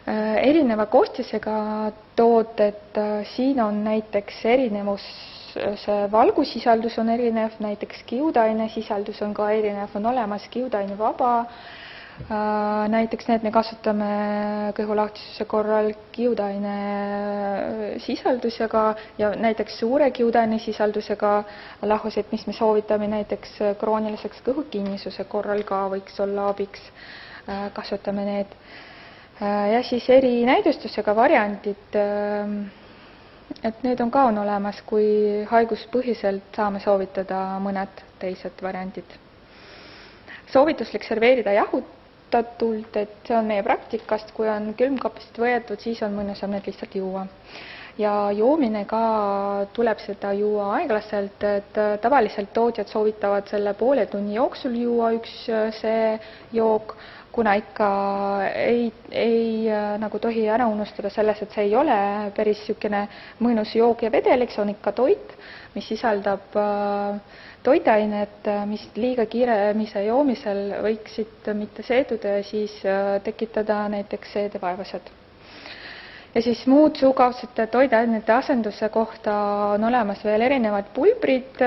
erineva koostisega tooted, siin on näiteks erinevus, see valgusisaldus on erinev, näiteks kiudaine sisaldus on ka erinev, on olemas kiudaine vaba, näiteks need me kasutame kõhulahtisuse korral kiudaine sisaldusega ja näiteks suure kiudaine sisaldusega lahused, mis me soovitame näiteks krooniliseks kõhukinnisuse korral ka võiks olla abiks, kasutame need. Ja siis eri näidustusega variandid, et need on ka olemas, kui haiguspõhiselt saame soovitada mõned teised variandid. Soovituslik serveerida jahutatult, et see on meie praktikast, kui on külmkapist võetud, siis on mõnusam need lihtsalt juua. Ja joomine ka tuleb seda juua aeglaselt, et tavaliselt tootjad soovitavad selle poole tunni jooksul juua üks see jook, kuna ikka ei nagu tohi ära unustada selles, et see ei ole päris niisugune mõnus jook ja vedelik, see on ikka toit, mis sisaldab toideained, mis liiga kiiremise joomisel võiksid mitte seeduda ja siis tekitada näiteks seedevaevused. Ja siis muud suukaudsete toideainete asenduse kohta on olemas veel erinevad pulbrid,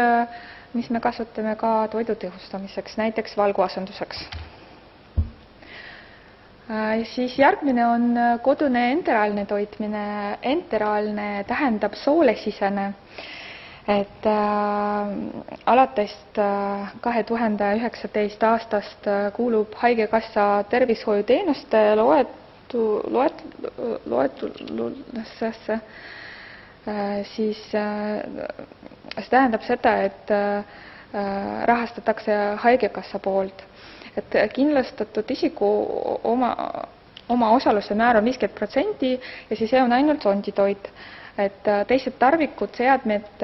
mis me kasutame ka toidu tõhustamiseks, näiteks valguasenduseks. Siis järgmine on kodune enteraalne toitmine. Enteraalne tähendab soolesisene, et alates 2019 aastast kuulub Haigekassa tervishoiuteenuste loetelusse, siis see tähendab seda, et rahastatakse Haigekassa poolt. Et kindlustatud isiku oma osaluse määr on 50% ja siis see on ainult sonditoit. Et teised tarvikud, seadmed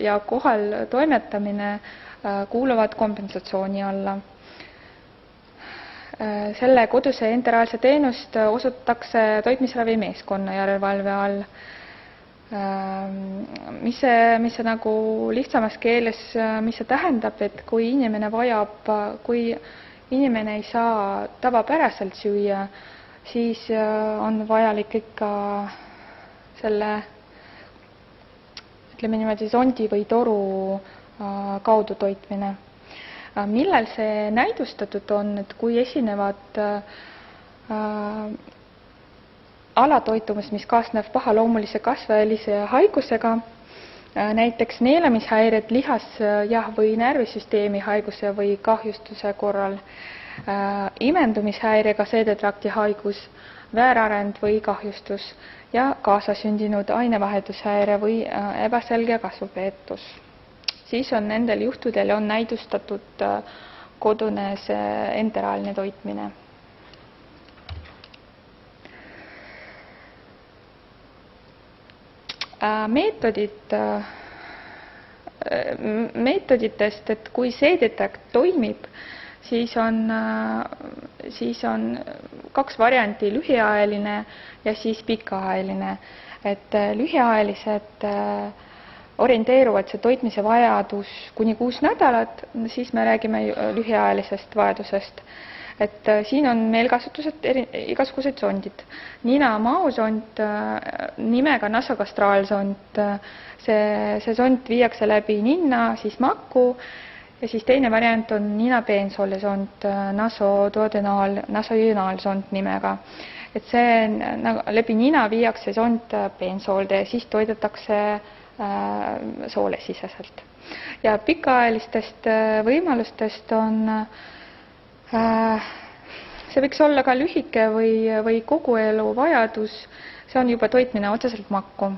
ja kohal toimetamine kuuluvad kompensatsiooni alla. Selle koduse enteraalse teenust osutatakse toitmisravimeeskonna järelevalve all. Mis see nagu lihtsamas keeles, mis see tähendab, et kui inimene ei saa tavapäraselt süüa, siis on vajalik ikka selle, ütleme niimoodi, sondi või toru kaudu toitmine. Millel see näidustatud on, et kui esinevad alatoitumus, mis kaasneb pahaloomulise kasvajalise haigusega, näiteks neelamishäired lihas- või närvisüsteemi haiguse või kahjustuse korral, imendumishäirega seedetrakti haigus, väärarend või kahjustus ja kaasasündinud ainevahetushäire või ebaselge kasvupeetus. Siis on nendel juhtudel on näidustatud kodune see enteraalne toitmine. Meetoditest, et kui seedetrakt toimib, siis on 2 varianti, lühiajaline ja siis pikaajaline. Et lühiajalised orienteeruvad see toitmise vajadus kuni 6 nädalat, siis me räägime lühiajalisest vajadusest. Et siin on meil kasutused igasugused sondid. Nina maosond nimega nasogastraalsond. See sond viiakse läbi ninna, siis makku ja siis teine variant on nina peensoolesond, nasoduodenaalsond nimega. Et see läbi nina viiakse sond peensoolde ja siis toidetakse soolesiseselt. Ja pikaajalistest võimalustest on see võiks olla ka lühike või kogu elu vajadus, see on juba toitmine otseselt makku.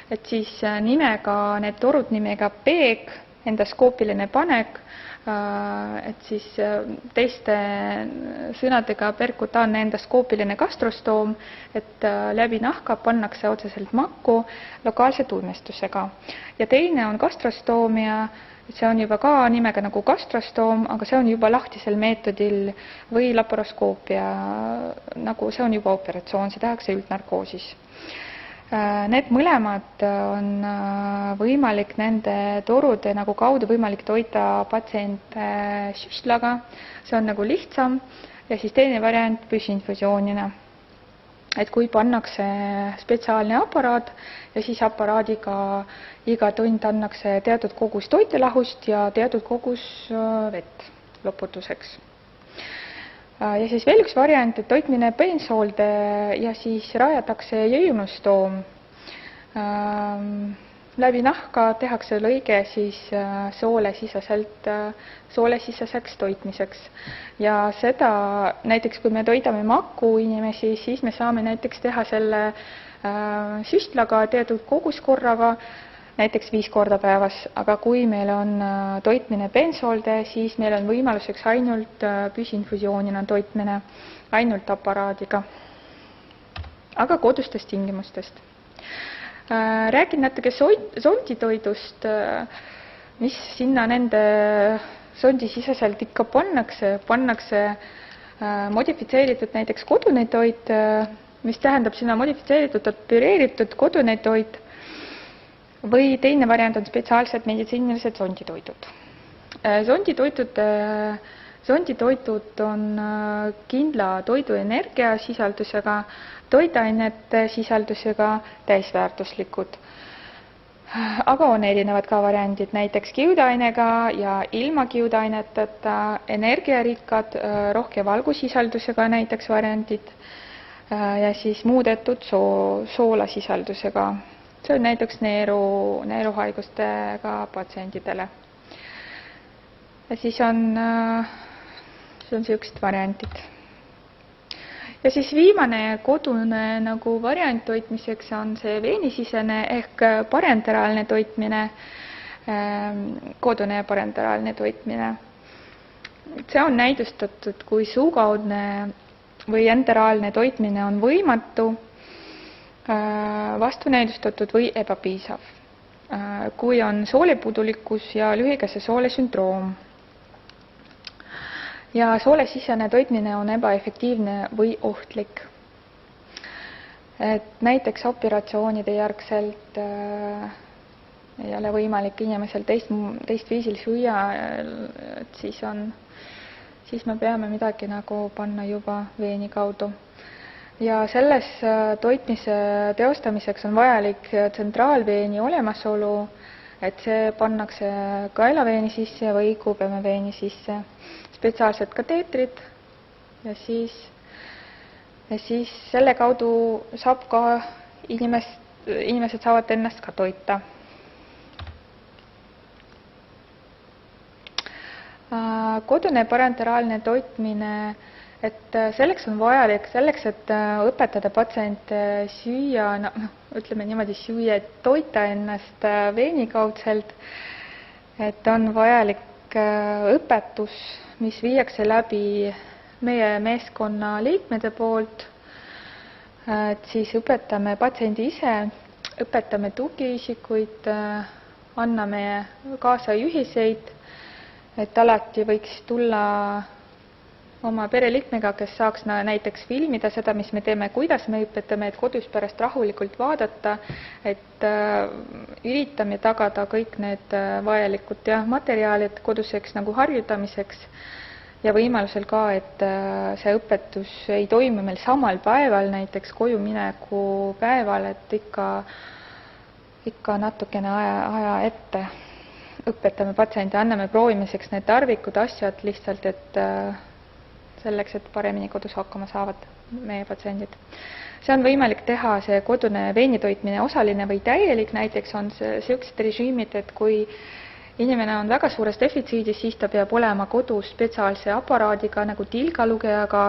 Et siis nimega, need torud nimega peeg, endoskoopiline panek, et siis teiste sõnadega perkutaanne endoskoopiline gastrostoom, et läbi nahka pannakse otseselt makku lokaalse tuimestusega. Ja teine on gastrostoomia, see on juba ka nimega nagu gastrostoom, aga see on juba lahtisel meetodil või laparoskoopia, nagu see on juba operatsioon, see tehakse üldnarkoosis. Need mõlemad on võimalik nende torude nagu kaudu võimalik toita patsient süstlaga, see on nagu lihtsam ja siis teine variant püsinfusioonina. Et kui pannakse spetsiaalne aparaat ja siis aparaadiga iga tund annakse teatud kogus toitelahust ja teatud kogus vett loputuseks. Ja siis veel üks variant, et toitmine peensoolde ja siis rajatakse jõiunustoom. Läbi nahka tehakse lõige siis soolesiseseks toitmiseks. Ja seda näiteks, kui me toidame makku inimesi, siis me saame näiteks teha selle süstlaga teatud kogus näiteks 5 korda päevas, aga kui meil on toitmine peensoolde, siis meil on võimaluseks ainult püsinfusioonina toitmine, ainult aparaadiga, aga kodustest tingimustest. Räägin natuke sonditoidust, mis sinna nende sondisiseselt ikka pannakse modifitseeritud näiteks kodune toit, mis tähendab sinna modifitseeritud, püreeritud kodune toit, või teine variant on spetsiaalsed meditsiinilised sonditoidud. Sonditoidud on kindla toiduenergia sisaldusega, toidainete sisaldusega täisväärtuslikud. Aga on erinevad ka variandid, näiteks kiudainega ja ilma kiudaineteta, energiarikkad, rohke valgusisaldusega näiteks variandid ja siis muudetud soolasisaldusega. See on näiteks neeruhaigustega patsientidele. Ja siis on sellised variantid. Ja siis viimane kodune nagu variant toitmiseks on see veenisisene ehk parenteraalne toitmine, kodune parenteraalne toitmine. See on näidustatud, kui suukaudne või enteraalne toitmine on võimatu, vastunäidustatud või ebapiisav, kui on soolepuudulikkus ja lühikese soole sündroom. Ja soolesisene toitmine on ebaefektiivne või ohtlik. Et näiteks operatsioonide järgselt ei ole võimalik inimesel teist viisil süüa, et siis me peame midagi nagu panna juba veeni kaudu. Ja selles toitmise teostamiseks on vajalik tsentraalveeni olemasolu, et see pannakse kaelaveeni sisse või kuubemeveeni sisse, spetsiaalsed kateetrid ja siis selle kaudu saab ka inimesed saavad ennast ka toita. Kodune parenteraalne toitmine et selleks on vajalik, selleks, et õpetada patsiente süüa, ütleme niimoodi, süüa, toita ennast veenikaudselt, et on vajalik õpetus, mis viiakse läbi meie meeskonna liikmete poolt, et siis õpetame patsiendi ise, õpetame tugiisikuid, anname kaasa juhiseid, et alati võiks tulla oma pereliikmega, kes saaks näiteks filmida seda, mis me teeme, kuidas me õpetame, et kodus pärast rahulikult vaadata, et üritame tagada kõik need vajalikud materjalid koduseks nagu harjutamiseks ja võimalusel ka, et see õpetus ei toimu meil samal päeval, näiteks koju mineku päeval, et ikka natukene aja ette õpetame patsiendi, anname proovimiseks need tarvikud, asjad lihtsalt, et selleks, et paremini kodus hakkama saavad meie patsiendid. See on võimalik teha see kodune veenitoitmine osaline või täielik, näiteks on sellised režiimid, et kui inimene on väga suures defitsiidis, siis ta peab olema kodus spetsiaalse aparaadiga nagu tilgalugejaga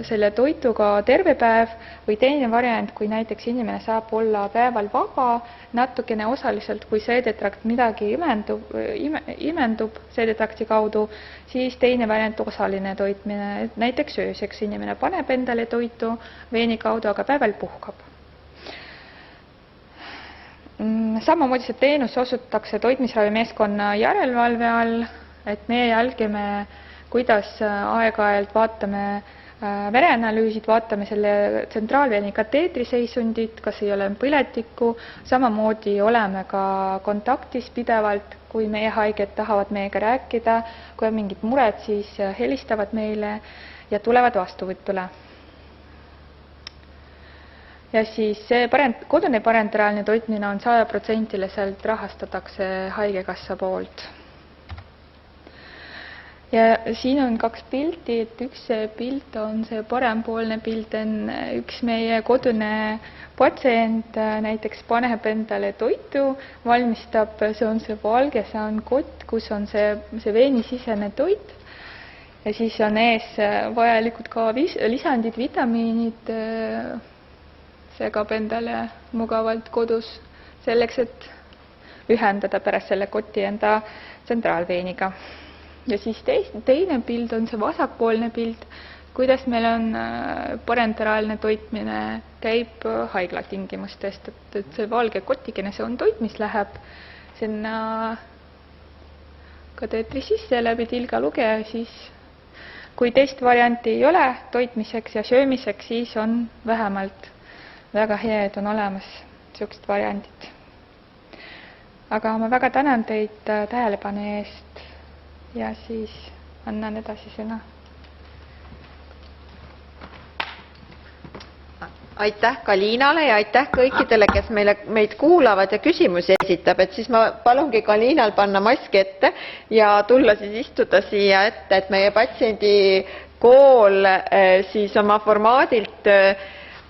selle toituga terve päev või teine variant, kui näiteks inimene saab olla päeval vaba, natukene osaliselt, kui seedetrakt midagi imendub seedetrakti kaudu, siis teine variant osaline toitmine, näiteks ööseks inimene paneb endale toitu veeni kaudu, aga päeval puhkab. Samamoodi see teenus osutatakse toitmisravimeeskonna järelevalve all, et me jälgime, kuidas aeg-ajalt vaatame vereanalüüsid, vaatame selle tsentraalveeni kateetri seisundit, kas ei ole põletikku, samamoodi oleme ka kontaktis pidevalt, kui meie haiged tahavad meiega rääkida, kui on mingid mured, siis helistavad meile ja tulevad vastuvõtule. Ja siis see kodune parenteraalne toitmine on 100% rahastatakse haigekassa poolt. Ja siin on kaks pilti, et üks pilt on see parempoolne pilt, on üks meie kodune patsient näiteks paneb endale toitu, valmistab, see on see valge, see on kott, kus on see veenisisene toit ja siis on ees vajalikud ka lisandid, vitamiinid, segab endale mugavalt kodus selleks, et ühendada pärast selle koti enda tsentraalveeniga. Ja siis teine pild on see vasakpoolne pild, kuidas meil on parenteraalne toitmine käib haigla tingimustest, et see valge kotikene, see on toit, mis läheb sinna kateetri sisse läbi tilgalugeja, siis kui teist varianti ei ole toitmiseks ja söömiseks, siis on vähemalt väga hea, et on olemas sellised variandid. Aga ma väga tänan teid tähelepanu eest ja siis annan edasi sõna. Aitäh Kaliinale ja aitäh kõikidele, kes meid kuulavad ja küsimusi esitab, et siis ma palungi Kaliinal panna maski ette ja tulla siis istuda siia ette, et meie patsiendi kool siis oma formaadilt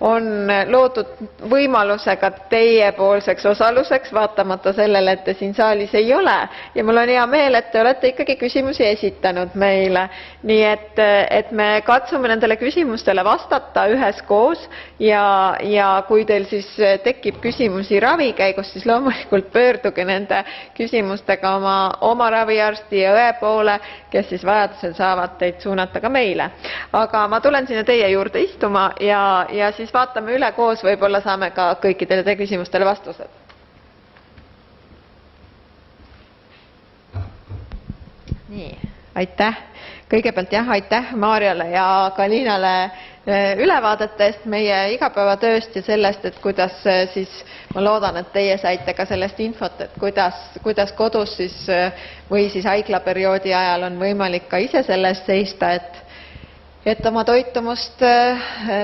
on loodud võimalusega teiepoolseks osaluseks, vaatamata sellele, et te siin saalis ei ole. Ja mul on hea meel, et te olete ikkagi küsimusi esitanud meile. Nii et me katsume nendele küsimustele vastata üheskoos ja kui teil siis tekib küsimusi ravi käigus, siis loomulikult pöörduge nende küsimustega oma raviarsti ja õe poole, kes siis vajadusel saavad teid suunata ka meile. Aga ma tulen sinna teie juurde istuma ja siis vaatame üle koos, võib-olla saame ka kõikidele te küsimustele vastused. Nii, aitäh. Kõigepealt aitäh Maarjale ja Kaliinale ülevaadete eest meie igapäevatööst ja sellest, et kuidas siis, ma loodan, et teie saite ka sellest infot, et kuidas kodus siis või siis haiglaperioodi ajal on võimalik ka ise sellest seista, et oma toitumust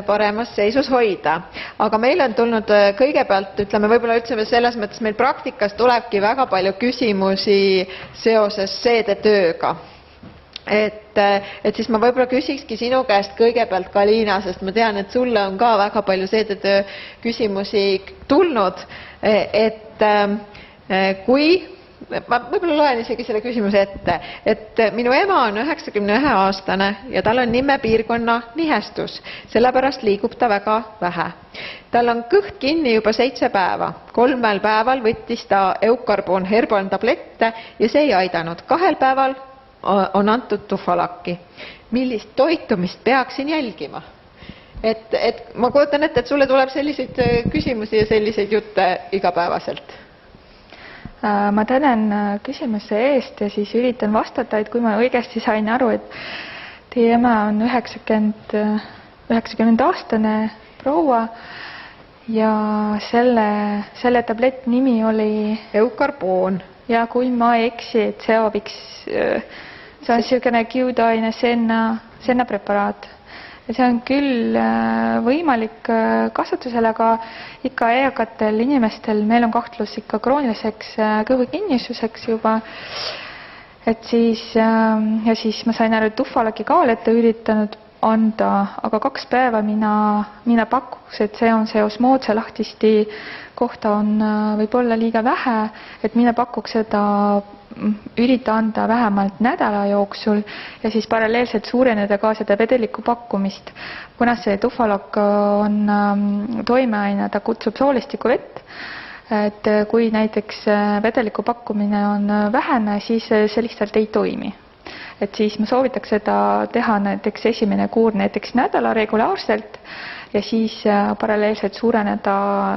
paremas seisus hoida. Aga meil on tulnud kõigepealt, ütleme võib-olla üldse selles mõttes, meil praktikas tulebki väga palju küsimusi seoses seedetööga. Et siis ma võib-olla küsikski sinu käest kõigepealt, Kaliina, sest ma tean, et sulle on ka väga palju seedetöö küsimusi tulnud, et kui ma võib-olla loen isegi selle küsimuse ette, et minu ema on 91-aastane ja tal on nimepiirkonna nihestus, sellepärast liigub ta väga vähe. Tal on kõht kinni juba 7 päeva. 3 päeval võttis ta Eukarboon Herbal tablette ja see ei aidanud. 2 päeval on antud Tufalaki. Millist toitumist peaksin jälgima? Et ma kujutan ette, et sulle tuleb selliseid küsimusi ja selliseid jutte igapäevaselt. Ma tänan küsimuse eest ja siis üritan vastata, et kui ma õigesti sain aru, et teie ema on 90-aastane proua ja selle tablett nimi oli Eukarboon. Ja kui ma ei eksi, et see on niisugune kiudaine senna preparaat. See on küll võimalik kasutusele, aga ikka eakatel inimestel meil on kahtlus ikka krooniliseks kõhukinnisuseks juba. Et siis ma sain aru, et Tufalaki ka olete üritanud anda, aga 2 päeva mina pakuks, et see on see osmoodse lahtisti kohta on võib-olla liiga vähe, et mina pakuks seda ürita anda vähemalt nädala jooksul ja siis paralleelselt suureneda ka seda vedeliku pakkumist. Kuna see Tufalak on toimeaine, ta kutsub soolistikku vett, et kui näiteks vedeliku pakkumine on vähene, siis see lihtsalt ei toimi. Et siis ma soovitaks seda teha näiteks esimene kuur näiteks nädala regulaarselt ja siis paralleelselt suureneda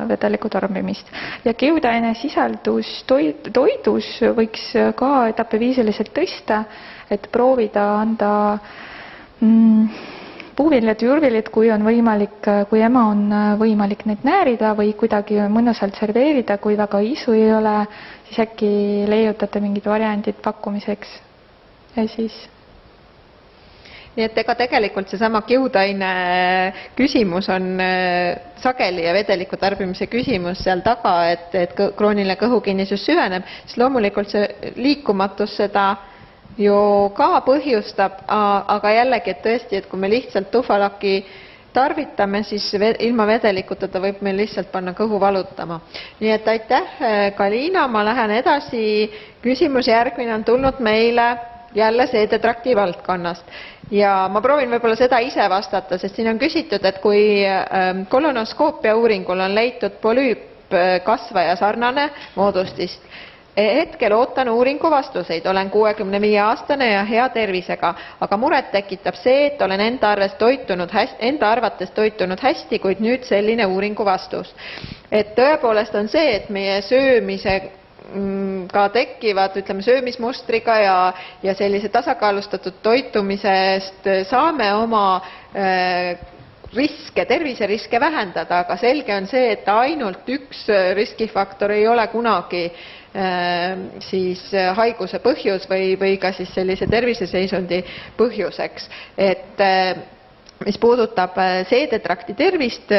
vedeliku tarbimist. Ja kiudaine sisaldus toidus võiks ka etapiviisiliselt tõsta, et proovida anda puuviljad, juurviljad, kui on võimalik, kui ema on võimalik neid näärida või kuidagi mõnusalt serveerida, kui väga isu ei ole, siis äkki leiutate mingid variandid pakkumiseks. Ja siis. Nii et ega tegelikult seesama kiudaine küsimus on sageli ja vedeliku tarbimise küsimus seal taga, et krooniline kõhukinnisus süveneb, siis loomulikult see liikumatus seda ju ka põhjustab, aga jällegi, et tõesti, et kui me lihtsalt Tufalaki tarvitame, siis ilma vedelikuta ta võib meil lihtsalt panna kõhu valutama. Nii et aitäh, Kalina, ma lähen edasi. Küsimus järgmine on tulnud meile jälle seedetrakti valdkonnast. Ja ma proovin võib-olla seda ise vastata, sest siin on küsitud, et kui kolonoskoopia uuringul on leitud polüüp kasvaja sarnane moodustist, hetkel ootan uuringu vastuseid, olen 65-aastane ja hea tervisega, aga muret tekitab see, et olen enda arvates toitunud hästi, kuid nüüd selline uuringu vastus. Et tõepoolest on see, et meie söömise ka tekivad, ütleme, söömismustriga ja sellise tasakaalustatud toitumisest saame oma terviseriske vähendada, aga selge on see, et ainult üks riskifaktor ei ole kunagi siis haiguse põhjus või ka siis sellise terviseseisundi põhjuseks. Et mis puudutab seedetrakti tervist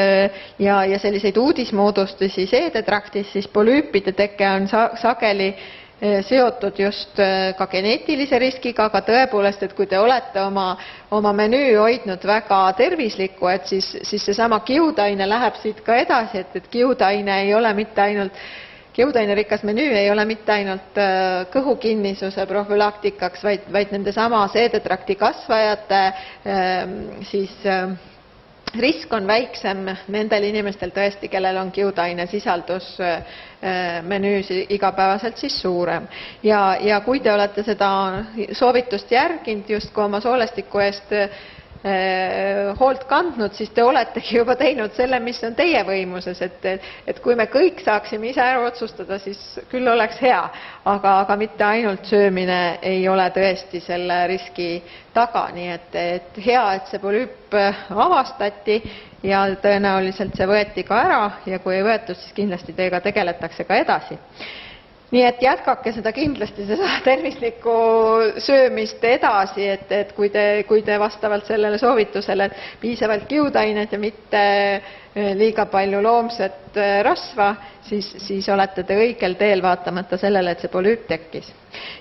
ja selliseid uudismoodustusi seedetraktis, siis polüüpide teke on sageli seotud just ka geneetilise riskiga, aga tõepoolest, et kui te olete oma menüü hoidnud väga tervislikku, et siis seesama kiudaine läheb siit ka edasi, et kiudaine ei ole mitte ainult Kiudainerikas menüü ei ole mitte ainult kõhukinnisuse profülaktikaks, vaid nende sama seedetrakti kasvajate siis risk on väiksem nendel inimestel tõesti, kellel on kiudaine sisaldus menüüs igapäevaselt siis suurem. Ja kui te olete seda soovitust järginud just kui oma soolestiku eest hoolt kandnud, siis te oletegi juba teinud selle, mis on teie võimuses, et kui me kõik saaksime ise ära otsustada, siis küll oleks hea, aga mitte ainult söömine ei ole tõesti selle riski taga, nii et hea, et see polüüp avastati ja tõenäoliselt see võeti ka ära ja kui ei võetud, siis kindlasti teiega tegeletakse ka edasi. Nii et jätkake seda kindlasti seda tervislikku söömist edasi, et kui te vastavalt sellele soovitusele piisavalt kiudainet ja mitte liiga palju loomset rasva, siis olete te õigel teel vaatamata sellele, et see polüüp tekkis.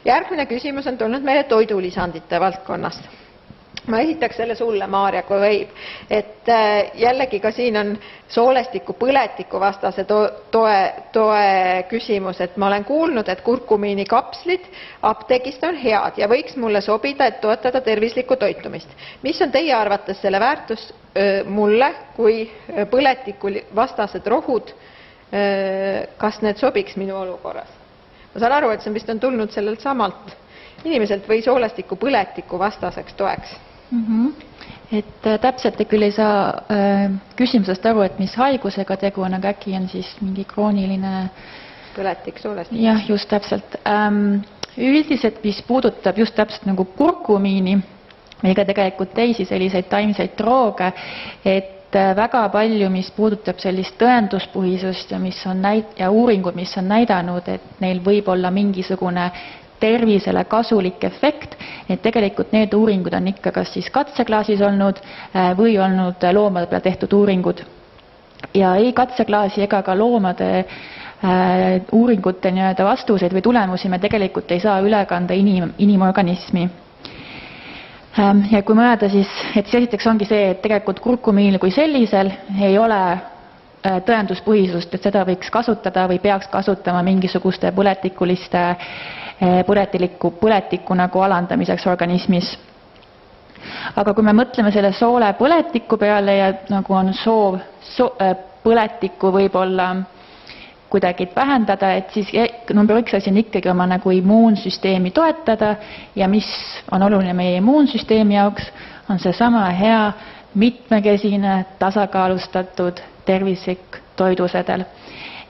Järgmine küsimus on tulnud meile toidulisandite valdkonnast. ma esitaks selle sulle, Maarja, kui võib. Et jällegi ka siin on soolestiku põletiku vastase toe küsimus, et ma olen kuulnud, et kurkumiini kapslid apteegist on head ja võiks mulle sobida, et toetada tervislikku toitumist. Mis on teie arvates selle väärtus mulle kui põletiku vastased rohud, kas need sobiks minu olukorras? Ma saan aru, et see vist on tulnud sellelt samalt inimeselt või soolestiku põletiku vastaseks toeks. Et täpselt küll ei saa küsimusest aru, et mis haigusega tegu on, aga äkki on siis mingi krooniline põletik soolestik. Jah, just täpselt. Üldiselt, mis puudutab just täpselt nagu kurkumiini või ka tegelikult teisi selliseid taimseid drooge, et väga palju, mis puudutab sellist tõenduspõhisust ja uuringud, mis on näidanud, et neil võib olla mingisugune tervisele kasulik efekt, et tegelikult need uuringud on ikka kas siis katseklaasis olnud või olnud loomade peal tehtud uuringud. Ja ei katseklaasi ega ka loomade uuringute vastuseid või tulemusi me tegelikult ei saa üle kanda inimorganismi. Ja kui mõelda siis, et esiteks ongi see, et tegelikult kurkumiinil kui sellisel ei ole tõenduspõhisust, et seda võiks kasutada või peaks kasutama mingisuguste põletiku nagu alandamiseks organismis. Aga kui me mõtleme selle soole põletiku peale ja nagu on soov põletikku võib-olla kuidagi vähendada, et siis number 1 asi on ikkagi oma nagu immuunsüsteemi toetada ja mis on oluline meie immuunsüsteemi jaoks, on see sama hea, mitmekesine, tasakaalustatud, tervislik toidusedel.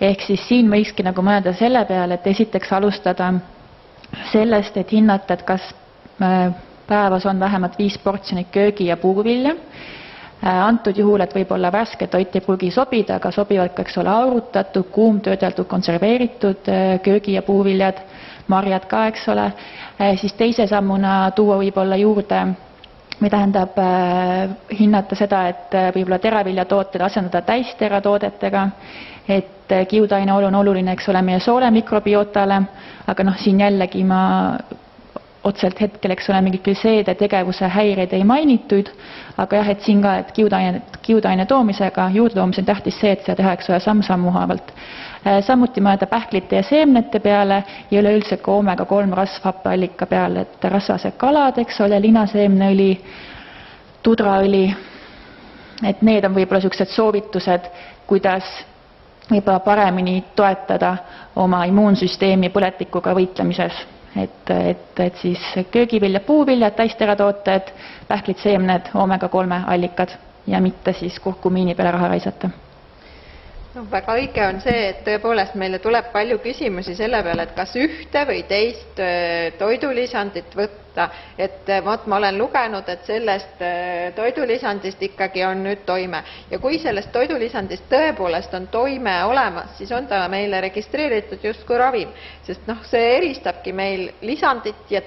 Ehk siis siin võikski nagu mõelda selle peale, et esiteks alustada sellest, et hinnata, et kas päevas on vähemalt 5 portsjonit köögi- ja puuvilja. Antud juhul, et võib-olla värske toit ei pruugi sobida, aga sobivad ka aurutatud, kuumtöödeldud, konserveeritud köögi- ja puuviljad, marjad ka, eks ole. Siis teise sammuna tuua võib-olla juurde, või tähendab hinnata seda, et võib-olla teraviljatooted asendada täisteratoodetega, et kiudaine on oluline, eks ole, meie soole mikrobiotale, aga siin jällegi ma otselt hetkel, eks ole, mingit glüseede tegevuse häireid ei mainitud, aga jah, et siin ka, et kiudaine toomisega, juurde toomisel tähtis see, et seda teha, eks ole, samm-sammu haavalt. Samuti mõelda pähklite ja seemnete peale ja üleüldse ka omega-3 rasvhappeallika peale, et rasvased kalad, eks ole, linaseemneõli, tudraõli, et need on võib-olla sellised soovitused, kuidas võib-olla paremini toetada oma immuunsüsteemi põletikuga võitlemises. Et siis köögivilja, puuviljad, täisteratooted, pähklid, seemned, omega-3 allikad ja mitte siis kurkumiini peale raha raisata. No, väga õige on see, et tõepoolest meile tuleb palju küsimusi selle peale, et kas ühte või teist toidulisandit võtta. Et ma olen lugenud, et sellest toidulisandist ikkagi on nüüd toime. Ja kui sellest toidulisandist tõepoolest on toime olemas, siis on ta meile registreeritud justkui ravim. Sest see eristabki meil lisandit ja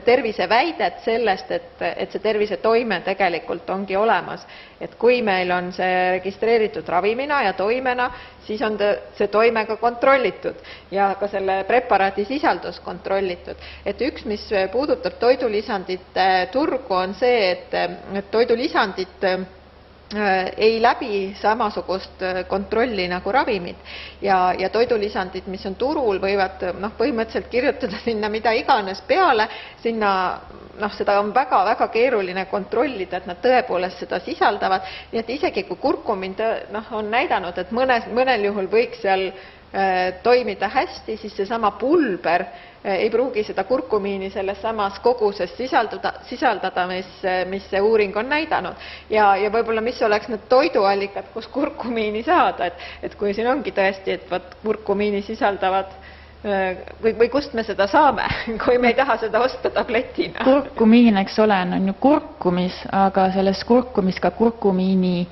terviseväidet sellest, et see tervisetoime tegelikult ongi olemas. Et kui meil on see registreeritud ravimina ja toimena, siis on see toime ka kontrollitud ja ka selle preparaadi sisaldus kontrollitud. Et üks, mis puudutab toidulisandite turgu, on see, et toidulisandid ei läbi samasugust kontrolli nagu ravimid ja toidulisandid, mis on turul, võivad põhimõtteliselt kirjutada sinna mida iganes peale, sinna seda on väga-väga keeruline kontrollida, et nad tõepoolest seda sisaldavad, nii et isegi kui kurkumin on näidanud, et mõnel juhul võiks seal toimida hästi, siis seesama pulber ei pruugi seda kurkumiini selles samas koguses sisaldada, mis see uuring on näidanud. Ja võib-olla mis oleks need toiduallikad, kus kurkumiini saada, et kui siin ongi tõesti, et kurkumiini sisaldavad või kust me seda saame, kui me ei taha seda osta tabletina. Kurkumiin, eks ole, on ju kurkumis, aga selles kurkumis ka kurkumiini,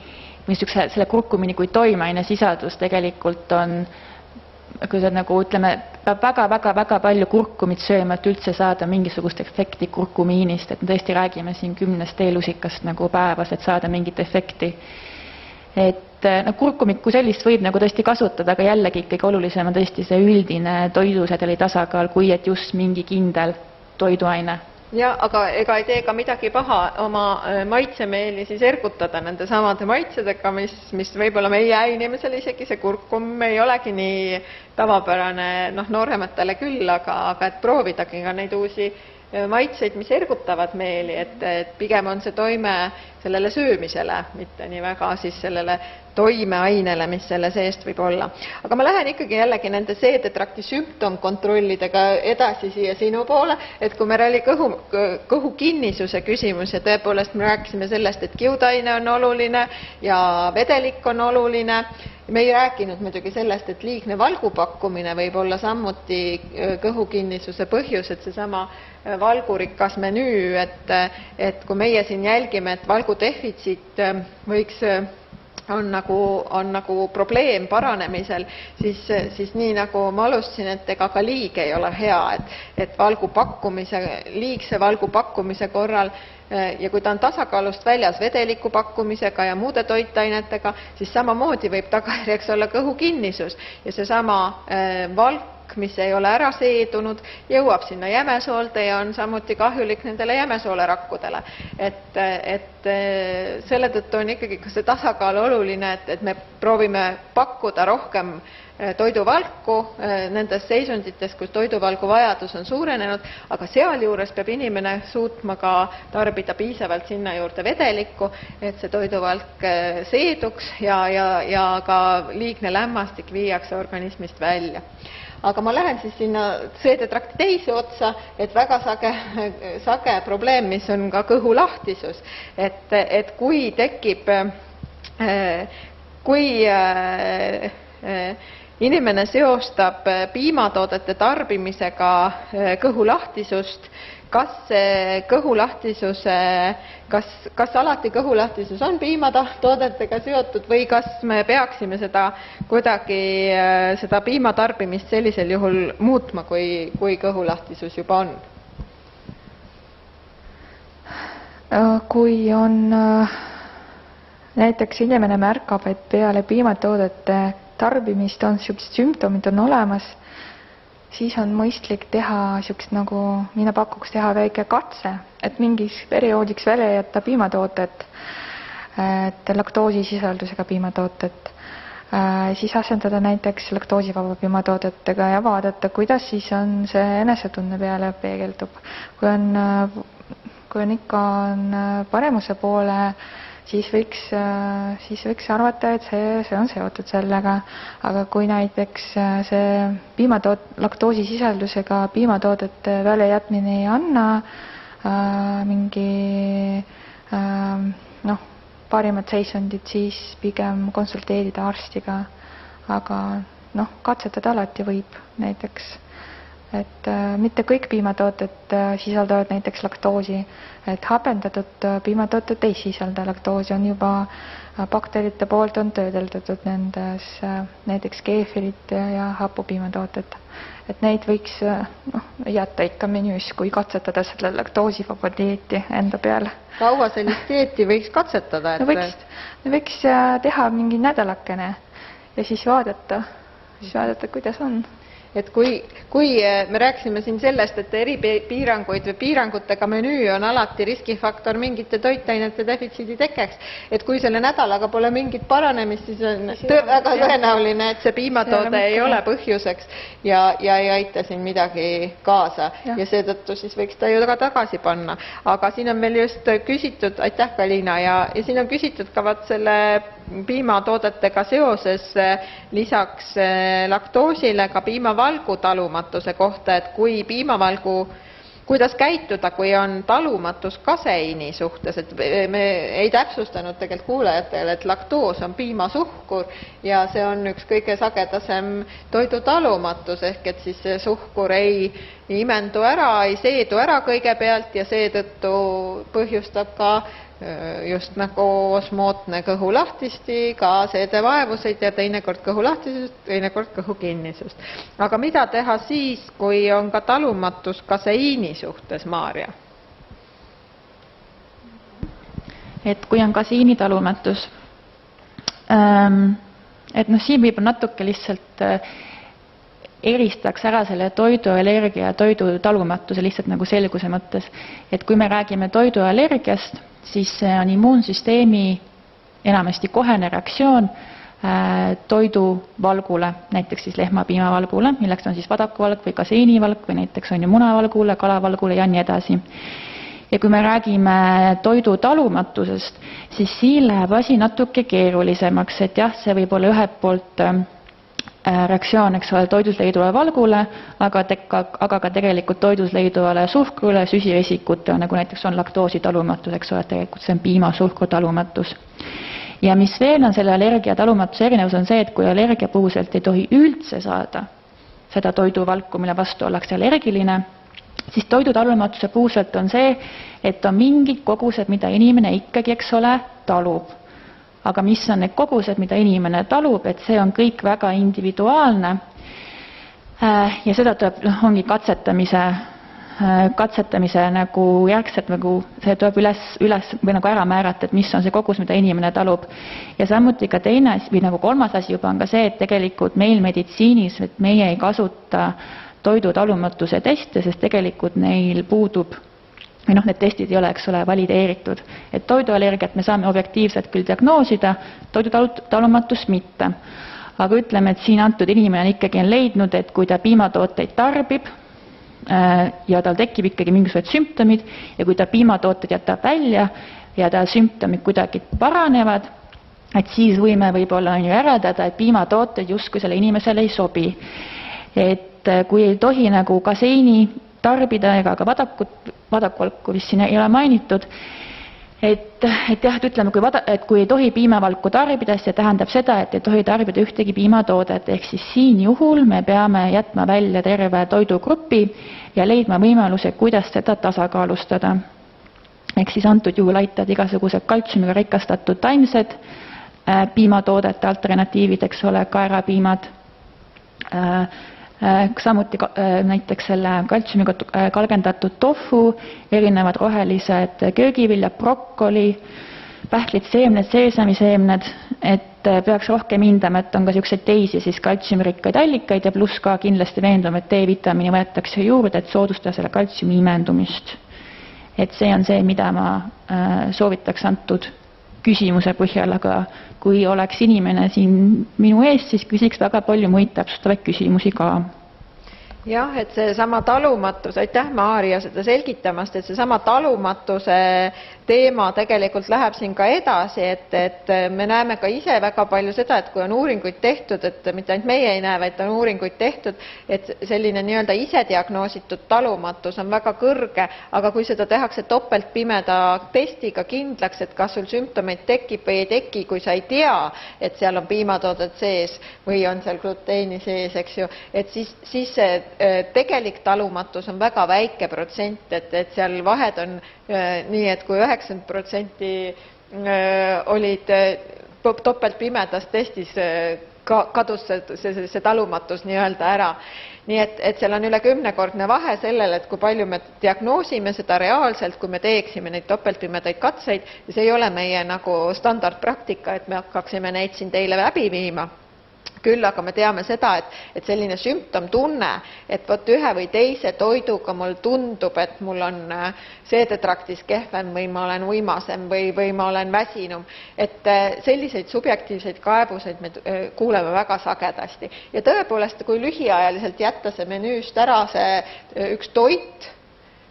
selle kurkumiini kui toimeaine sisaldus tegelikult on, kui see nagu ütleme, väga palju kurkumit sööma, et üldse saada mingisugust efekti kurkumiinist, et me tõesti räägime siin 10 teelusikast nagu päevas, et saada mingit efekti. Et kurkumit kui sellist võib nagu tõesti kasutada, aga jällegi ikkagi olulisem on tõesti see üldine toidusedeli tasakaal, kui et just mingi kindel toiduaine Ja, aga ega ei tee ka midagi paha oma maitsemeeli siis ergutada nende samade maitsedega, mis võib-olla meie inimesel isegi see kurkum ei olegi nii tavapärane, noorematele küll, aga et proovidagi ka neid uusi maitseid, mis ergutavad meeli, et pigem on see toime sellele söömisele, mitte nii väga siis sellele toimeainele, mis selle seest võib olla. Aga ma lähen ikkagi jällegi nende seedetrakti sümptomkontrollidega edasi siia sinu poole, et kui meil oli kõhu kinnisuse küsimus ja tõepoolest me rääkisime sellest, et kiudaine on oluline ja vedelik on oluline, me ei rääkinud muidugi sellest, et liigne valgu pakkumine võib olla samuti kõhukinnisuse põhjus, et seesama valgurikas menüü, et kui meie siin jälgime, et valgudefitsiit on nagu probleem paranemisel, siis nii nagu ma alustasin, et ega ka liig ei ole hea, et liigse valgu pakkumise korral ja kui ta on tasakaalust väljas vedeliku pakkumisega ja muude toitainetega, siis samamoodi võib tagajärjeks olla kõhukinnisus ja seesama valk, mis ei ole ära seedunud, jõuab sinna jämesoolde ja on samuti kahjulik nendele jämesoolerakkudele. Et selle tõttu on ikkagi ka see tasakaal oluline, et me proovime pakkuda rohkem toiduvalku nendes seisundites, kus toiduvalgu vajadus on suurenenud, aga sealjuures peab inimene suutma ka tarbida piisavalt sinna juurde vedelikku, et see toiduvalk seeduks ja ka liigne lämmastik viiakse organismist välja. Aga ma lähen siis sinna seedetrakti teise otsa, et väga sage probleem, mis on ka kõhulahtisus, et kui tekib, kui inimene seostab piimatoodete tarbimisega kõhulahtisust, kas alati kõhulahtisus on piimatoodetega seotud või kas me peaksime seda piimatarbimist sellisel juhul muutma, kui kõhulahtisus juba on? Kui on näiteks inimene märkab, et peale piimatoodete tarbimist on sellised sümptomid on olemas, siis on mõistlik teha sellised, nagu mina pakuks teha väike katse, et mingis perioodiks välja jätta piimatooted, et laktoosisisaldusega piimatooted, siis asendada näiteks laktoosivaba piimatoodetega ja vaadata, kuidas siis on see enesetunne peale peegeldub. Kui on ikka paremuse poole, siis võiks arvata, et see on seotud sellega, aga kui näiteks see laktoosisisaldusega piimatoodete väljajätmine ei anna mingi parimat seisundit, siis pigem konsulteerida arstiga, aga katsetada alati võib näiteks. Et mitte kõik piimatooted sisaldavad näiteks laktoosi, et hapendatud piimatooted ei sisalda laktoosi, on juba bakterite poolt on töödeldatud nendes näiteks keefirit ja hapupiimatooted. Et neid võiks jätta ikka menüüs, kui katsetada selle laktoosivaba dieeti enda peale. Kaua sellist dieeti võiks katsetada? Võiks teha mingi nädalakene ja siis vaadata, kuidas on. Et kui me rääkisime siin sellest, et eripiiranguid või piirangutega menüü on alati riskifaktor mingite toitainete defitsiidi tekkeks, et kui selle nädalaga pole mingit paranemist, siis on väga tõenäoline, et see piimatoode ei ole põhjuseks ja ei aita siin midagi kaasa ja seetõttu siis võiks ta ju ka tagasi panna. Aga siin on meil just küsitud, aitäh Kalina, ja siin on küsitud ka selle piimatoodetega seoses lisaks laktoosile ka piimavalgu talumatuse kohta, et kui piimavalgu, kuidas käituda, kui on talumatus kaseini suhtes, et me ei täpsustanud tegelikult kuulajatele, et laktoos on piimasuhkur ja see on üks kõige sagedasem toidu talumatus, ehk et siis see suhkur ei imendu ära, ei seedu ära kõigepealt ja seetõttu põhjustab ka just nagu osmootne kõhulahtisti, ka seedevaevuseid ja teinekord kõhulahtisust, teinekord kõhukinnisust. Aga mida teha siis, kui on ka talumatus kaseiini suhtes, Maarja? Et kui on kaseiini talumatus, et siin võib natuke lihtsalt eristaks ära selle toiduallergia ja toidu talumatuse lihtsalt nagu selguse mõttes. Et kui me räägime toiduallergiast, siis see on immuunsüsteemi enamasti kohene reaktsioon toiduvalgule, näiteks siis lehmapiimavalgule, milleks on siis vadakuvalg või kaseinivalg või näiteks on ju munavalgule, kalavalgule ja nii edasi. Ja kui me räägime toidu talumatusest, siis siin läheb asi natuke keerulisemaks, et jah, see võib olla ühelt poolt reaktsioon, eks ole, toidus leiduvale valgule, aga ka tegelikult toidus leiduvale suhkrule, süsivesikutele, nagu näiteks on laktoosi talumatus, eks ole, tegelikult see on piimasuhkru talumatus. Ja mis veel on selle allergia talumatuse erinevus on see, et kui allergia puhuselt ei tohi üldse saada seda toiduvalku, mille vastu ollakse allergiline, siis toidu talumatuse puhuselt on see, et on mingid kogused, mida inimene ikkagi, eks ole, talub. Aga mis on need kogused, mida inimene talub, et see on kõik väga individuaalne ja seda tuleb, ongi katsetamise nagu järgselt nagu see tuleb üles või nagu ära määrata, et mis on see kogus, mida inimene talub. Ja samuti ka teine või nagu kolmas asi juba on ka see, et tegelikult meil meditsiinis, et meie ei kasuta toidu talumatuse teste, sest tegelikult neil puudub või need testid ei ole, eks ole, valideeritud. Et toiduallergiat me saame objektiivselt küll diagnoosida, toidu talumatust mitte. Aga ütleme, et siin antud inimene ikkagi on leidnud, et kui ta piimatooteid tarbib ja tal tekib ikkagi mingisugused sümptomid ja kui ta piimatooted jätab välja ja ta sümptomid kuidagi paranevad, et siis võime võib-olla järeldada, et piimatooted justkui selle inimesele ei sobi. Et kui ei tohi nagu kaseini tarbida ega ka vadakuvalku vist siin ei ole mainitud, et jah, et ütleme, et kui ei tohi piimavalku tarbida, siis see tähendab seda, et ei tohi tarbida ühtegi piimatoodet, ehk siis siin juhul me peame jätma välja terve toidugrupi ja leidma võimaluse, kuidas seda tasakaalustada. Ehk siis antud juhul aitavad igasugused kaltsiumiga rikastatud taimsed piimatoodete alternatiivid, eks ole, kaerapiimad, samuti näiteks selle kaltsiumiga kalgendatud tofu, erinevad rohelised köögiviljad, brokkoli, pähklid, seemned, seesamiseemned, et peaks rohkem hindama, et on ka selliseid teisi siis kaltsiumirikkaid allikaid ja pluss ka kindlasti veenduma, et D-vitamiini võetakse juurde, et soodustada selle kaltsiumi imendumist. Et see on see, mida ma soovitaks antud küsimuse põhjal, aga kui oleks inimene siin minu ees, siis küsiks väga palju muid täpsustavaid küsimusi ka. Jah, et see sama talumatus, aitäh Maarja seda selgitamast, et see sama talumatuse teema tegelikult läheb siin ka edasi, et me näeme ka ise väga palju seda, et kui on uuringuid tehtud, et mitte ainult meie ei näe, vaid on uuringuid tehtud, et selline nii-öelda ise diagnoositud talumatus on väga kõrge, aga kui seda tehakse topeltpimeda testiga kindlaks, et kas sul sümptomeid tekib või ei teki, kui sa ei tea, et seal on piimatoodet sees või on seal gluteeni sees, eks ju, et siis see tegelik talumatus on väga väike protsent, et seal vahed on nii, et kui 90% olid topeltpimedas testis, kadus see talumatus nii-öelda ära. Nii et seal on üle 10-kordne vahe sellele, et kui palju me diagnoosime seda reaalselt, kui me teeksime neid topeltpimedaid katseid, ja see ei ole meie nagu standardpraktika, et me hakkaksime neid siin teile läbi viima. Küll aga me teame seda, et selline sümptomtunne, et võt ühe või teise toiduga mul tundub, et mul on seedetraktis kehvem või ma olen uimasem või ma olen väsinum. Et selliseid subjektiivseid kaebuseid me kuuleme väga sagedasti. Ja tõepoolest, kui lühiajaliselt jätta see menüüst ära see üks toit,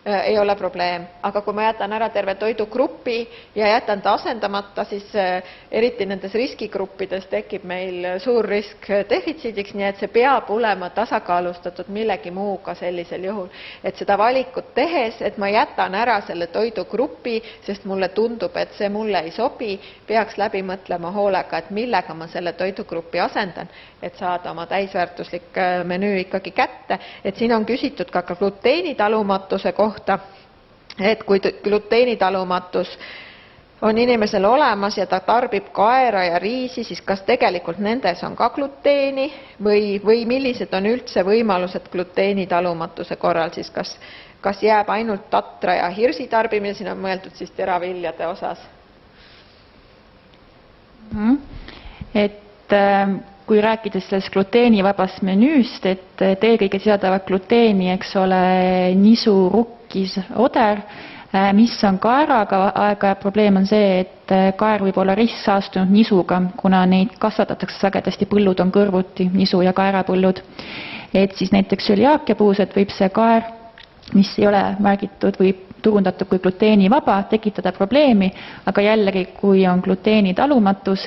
ei ole probleem, aga kui ma jätan ära terve toidugrupi ja jätan ta asendamata, siis eriti nendes riskigruppides tekib meil suur risk defitsiidiks, nii et see peab olema tasakaalustatud millegi muuga sellisel juhul. Et seda valikut tehes, et ma jätan ära selle toidugrupi, sest mulle tundub, et see mulle ei sobi, peaks läbi mõtlema hoolega, et millega ma selle toidugrupi asendan, et saada oma täisväärtuslik menüü ikkagi kätte. Et siin on küsitud ka gluteenitalumatuse kohta, et kui gluteenitalumatus on inimesel olemas ja ta tarbib kaera ja riisi, siis kas tegelikult nendes on ka gluteeni või millised on üldse võimalused gluteenitalumatuse korral, siis kas jääb ainult tatra ja hirsi tarbimine, siin on mõeldud siis teraviljade osas? Et kui rääkides sellest gluteenivabast menüüst, et eelkõige sisaldavad gluteeni, eks ole, nisu, rukkis, oder, mis on kaeraga, aeg-ajalt probleem on see, et kaer võib olla ristsaastunud nisuga, kuna neid kasvatatakse sagedasti, põllud on kõrvuti, nisu ja kaerapõllud. Et siis näiteks tsöliaakia puused võib see kaer, mis ei ole märgitud või turundatud kui gluteenivaba, tekitada probleemi, aga jällegi, kui on gluteeni talumatus,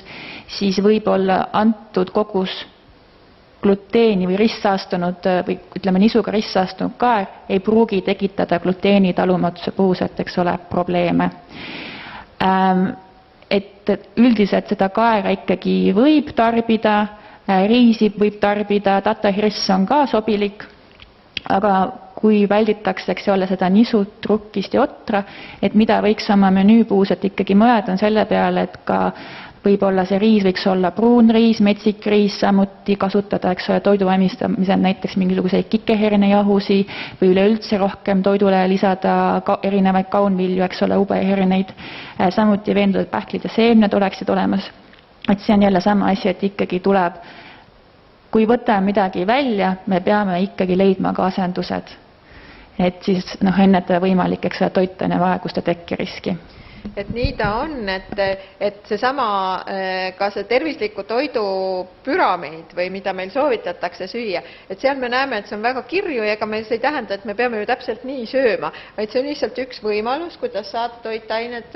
siis võib olla antud kogus gluteeni või ristsaastunud või ütleme nisuga ristsaastunud kaer ei pruugi tekitada gluteeni talumatuse puuset, eks ole, probleeme. Et üldiselt seda kaera ikkagi võib tarbida, riisi võib tarbida, tatahirss on ka sobilik, aga kui välditakse, eks ole, seda nisut, trukkist ja otra, et mida võiks oma menüüpuuset ikkagi mõelda on selle peale, et ka võib-olla see riis võiks olla pruun riis, metsik riis, samuti kasutada, eks ole, toidu valmistamisel näiteks mingisuguseid kikehernejahusi või üleüldse rohkem toidule lisada erinevaid kaunvilju, eks ole, ubeherneid, samuti veenduda, et pähklid ja seemned oleksid olemas. Et see on jälle sama asi, et ikkagi tuleb, kui võtame midagi välja, me peame ikkagi leidma ka asendused, et siis ennetada võimalik, eks ole, toitainevaraguste tekkeriski. Et nii ta on, et seesama ka see tervisliku toidu püramiid või mida meil soovitatakse süüa, et seal me näeme, et see on väga kirju ja ega meil see ei tähenda, et me peame ju täpselt nii sööma, vaid see on lihtsalt üks võimalus, kuidas saada toitained,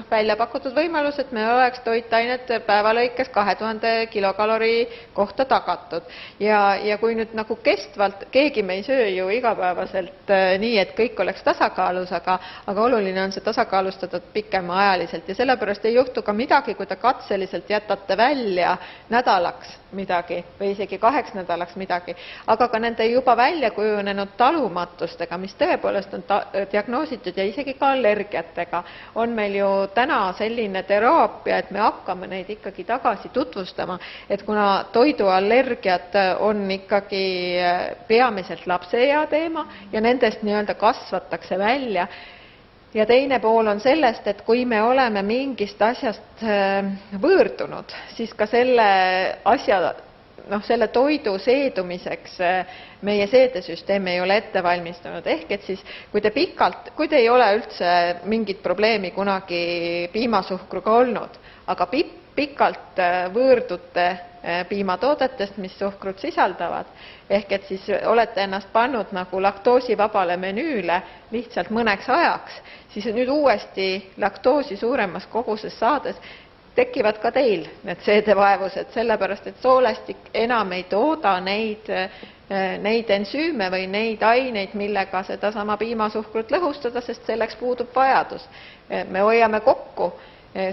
välja pakutud võimalus, et meil oleks toitained päevalõikes 2000 kilokalori kohta tagatud. Ja kui nüüd nagu kestvalt, keegi me ei söö ju igapäevaselt nii, et kõik oleks tasakaalus, aga oluline on see tasakaalus pikemaajaliselt ja sellepärast ei juhtu ka midagi, kui te katseliselt jätate välja nädalaks midagi või isegi 2 nädalaks midagi, aga ka nende juba välja kujunenud talumatustega, mis tõepoolest on diagnoositud ja isegi ka allergiatega, on meil ju täna selline teraapia, et me hakkame neid ikkagi tagasi tutvustama, et kuna toiduallergiad on ikkagi peamiselt lapseea teema ja nendest nii-öelda kasvatakse välja. Ja teine pool on sellest, et kui me oleme mingist asjast võõrdunud, siis ka selle asja, selle toidu seedumiseks meie seedesüsteem ei ole ette valmistunud. Ehk et siis, kui te ei ole üldse mingit probleemi kunagi piimasuhkruga olnud, aga pikalt võõrdute piimatoodetest, mis suhkrut sisaldavad, ehk et siis olete ennast pannud nagu laktoosivabale menüüle lihtsalt mõneks ajaks, siis nüüd uuesti laktoosi suuremas koguses saades tekivad ka teil need seedevaevused, sellepärast et soolestik enam ei tooda neid ensüüme või neid aineid, millega seda sama piimasuhkrut lõhustada, sest selleks puudub vajadus. Me hoiame kokku.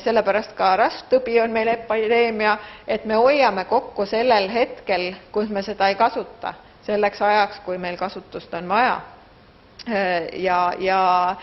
Sellepärast ka rasvtõbi on meil epideemia, et me hoiame kokku sellel hetkel, kus me seda ei kasuta, selleks ajaks, kui meil kasutust on vaja. Ja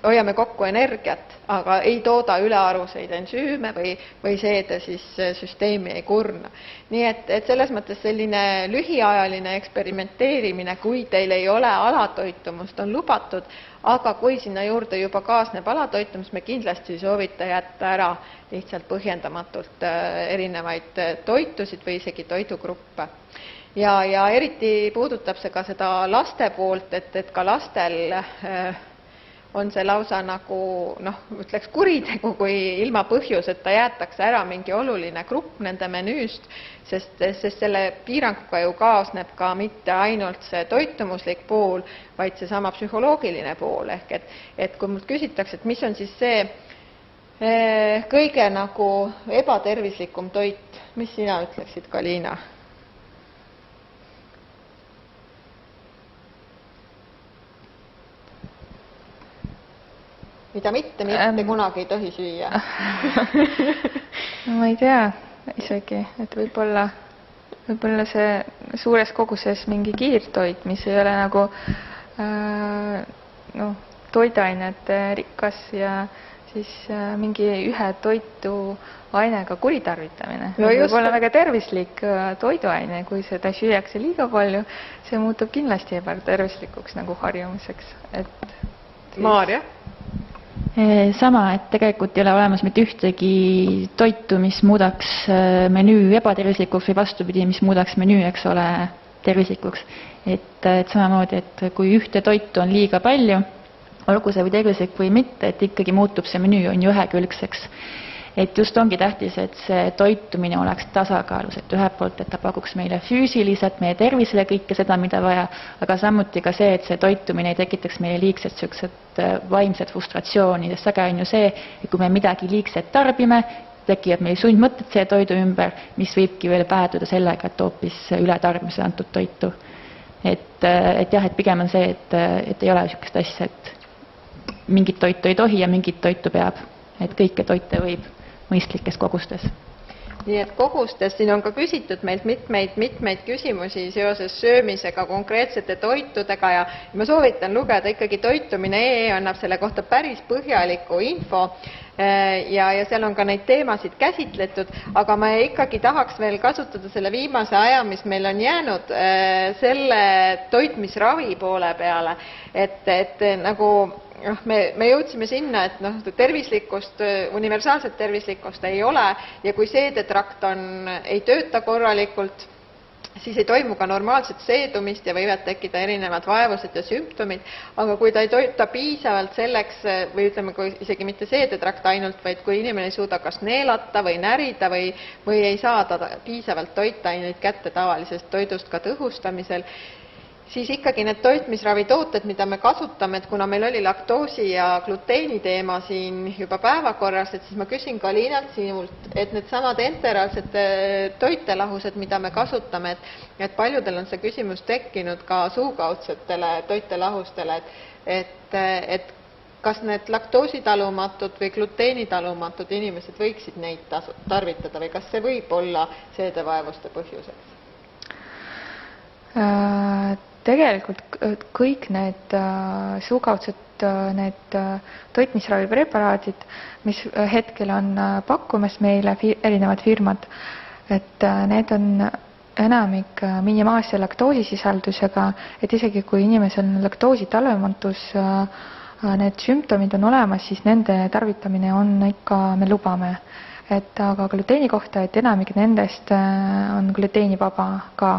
hoiame kokku energiat, aga ei tooda ülearuseid ensüüme või seede siis süsteemi ei kurna. Nii et selles mõttes selline lühiajaline eksperimenteerimine, kui teil ei ole alatoitumust, on lubatud, aga kui sinna juurde juba kaasneb alatoitumus, me kindlasti ei soovita jätta ära lihtsalt põhjendamatult erinevaid toitusid või isegi toidugruppe. Ja eriti puudutab see ka seda laste poolt, et ka lastel on see lausa nagu, ütleks kuritegu, kui ilma põhjuseta jäetakse ära mingi oluline grupp nende menüüst, sest selle piiranguga ju kaasneb ka mitte ainult see toitumuslik pool, vaid see sama psühholoogiline pool. Ehk et kui mult küsitakse, et mis on siis see kõige nagu ebatervislikum toit, mis sina ütleksid, Kaliina? Mida mitte kunagi ei tohi süüa. Ma ei tea isegi, et võib-olla see suures koguses mingi kiirtoit, mis ei ole nagu toidainete rikas ja siis mingi ühe toiduainega kuritarvitamine. Võib olla väga tervislik toiduaine, kui seda süüakse liiga palju, see muutub kindlasti ebatervislikuks nagu harjumuseks. Maarja? Sama, et tegelikult ei ole olemas mitte ühtegi toitu, mis muudaks menüü ebatervislikuks või vastupidi, mis muudaks menüü, eks ole, tervislikuks. Et samamoodi, et kui ühte toitu on liiga palju, olgu see või tervislik või mitte, et ikkagi muutub see menüü, on ju ühekülgseks. Et just ongi tähtis, et see toitumine oleks tasakaalus, et ühelt poolt, et ta pakuks meile füüsiliselt, meie tervisele kõike seda, mida vaja, aga samuti ka see, et see toitumine ei tekitaks meie liigset siukset vaimset frustratsiooni, sest sage on ju see, et kui me midagi liigset tarbime, tekivad meil sundmõtted see toidu ümber, mis võibki veel pääduda sellega, et hoopis ületarbimise antud toitu. Et jah, et pigem on see, et ei ole niisugust asja, et mingit toitu ei tohi ja mingit toitu peab, et kõike toite võib mõistlikes kogustes. Nii et kogustes, siin on ka küsitud meilt mitmeid küsimusi seoses söömisega, konkreetsete toitudega ja ma soovitan lugeda ikkagi toitumine.ee annab selle kohta päris põhjaliku info ja seal on ka neid teemasid käsitletud, aga ma ikkagi tahaks veel kasutada selle viimase aja, mis meil on jäänud selle toitmisravi poole peale, et nagu me jõudsime sinna, et tervislikkust, universaalset tervislikkust ei ole ja kui seedetrakt ei tööta korralikult, siis ei toimu ka normaalset seedumist ja võivad tekkida erinevad vaevused ja sümptomid, aga kui ta ei toita piisavalt selleks, või ütleme, kui isegi mitte seedetrakt ainult, vaid kui inimene ei suuda kas neelata või närida või ei saada piisavalt toitaineid kätte tavalisest toidust ka tõhustamisel, siis ikkagi need toitmisravitooted, mida me kasutame, et kuna meil oli laktoosi ja gluteeni teema siin juba päevakorras, et siis ma küsin ka Liinalt sinult, et need samad enteraalsed toitelahused, mida me kasutame, et paljudel on see küsimus tekkinud ka suukaudsetele toitelahustele, et kas need laktoositalumatud või gluteenitalumatud inimesed võiksid neid tarvitada või kas see võib olla seedevaevuste põhjuseks? Tegelikult kõik need suukaudsed need toitmisravipreparaadid, mis hetkel on pakkumas meile erinevad firmad, et need on enamik minimaalse laktoosisisaldusega, et isegi kui inimesel on laktoositalumatus, need sümptomid on olemas, siis nende tarvitamine on ikka, me lubame. Aga gluteeni kohta, et enamik nendest on gluteenivaba ka,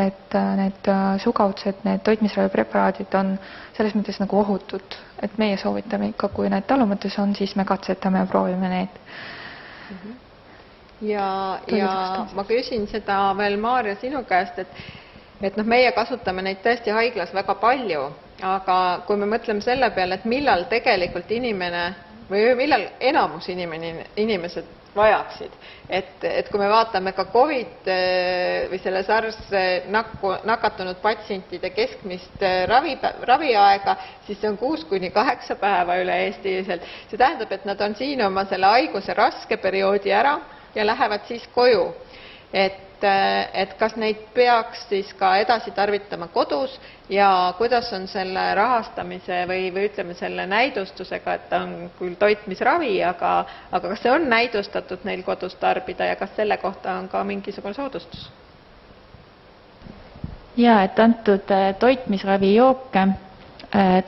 et need sugaudsed, need toitmisravipreparaadid on selles mõttes nagu ohutud, et meie soovitame ikka, kui need talumatus on, siis me katsetame ja proovime need. Ja ma küsin seda veel, Maarja, sinu käest, et meie kasutame neid tõesti haiglas väga palju, aga kui me mõtleme selle peale, et millal tegelikult inimene või millal enamus inimesed vajaksid. Et kui me vaatame ka COVID või selle SARS nakatunud patsientide keskmist raviaega, siis see on 6-8 päeva üle eestiliselt. See tähendab, et nad on siin oma selle haiguse raske perioodi ära ja lähevad siis koju. Et kas neid peaks siis ka edasi tarvitama kodus ja kuidas on selle rahastamise või ütleme selle näidustusega, et ta on küll toitmisravi, aga kas see on näidustatud neil kodus tarbida ja kas selle kohta on ka mingisugune soodustus? Ja, et antud toitmisravijooke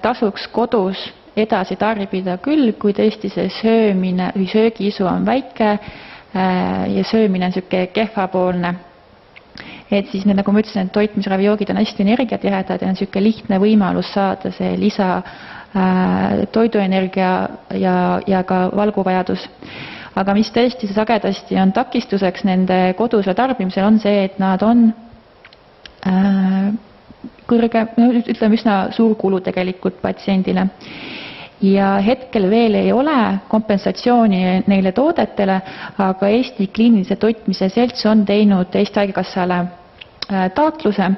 tasuks kodus edasi tarbida küll, kui tõesti see söömine või söögiisu on väike ja söömine on niisugune kehvapoolne. Et siis, nagu ma ütlesin, et toitmisravijoogid on hästi energiatihedad ja on niisugune lihtne võimalus saada see lisa toiduenergia ja ka valguvajadus. Aga mis tõesti sagedasti on takistuseks nende koduse tarbimisel on see, et nad on ütleme üsna suur kulu tegelikult patsiendile. Ja hetkel veel ei ole kompensatsiooni neile toodetele, aga Eesti Kliinilise Toitmise Selts on teinud Eesti Haigekassale taotluse,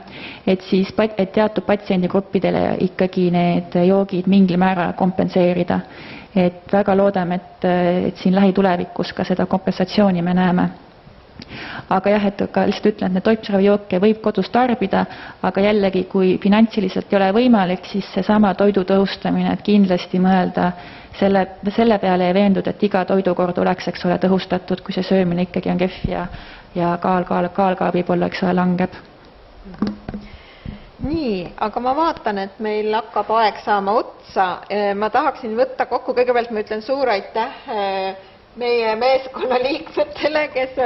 et teatud patsiendigruppidele ikkagi need joogid mingil määral kompenseerida. Et väga loodame, et siin lähitulevikus ka seda kompensatsiooni me näeme. Aga jah, et ka lihtsalt ütlen, et need toitmisravijooke võib kodus tarbida, aga jällegi, kui finantsiliselt ei ole võimalik, siis seesama toidu tõhustamine, et kindlasti mõelda selle peale ja veenduda, et iga toidukord oleks, eks ole, tõhustatud, kui see söömine ikkagi on kehv ja kaal võib-olla, eks ole, langeb. nii, aga ma vaatan, et meil hakkab aeg saama otsa. Ma tahaksin võtta kokku, kõigepealt ma ütlen suur aitäh meie meeskonna liikmetele, kes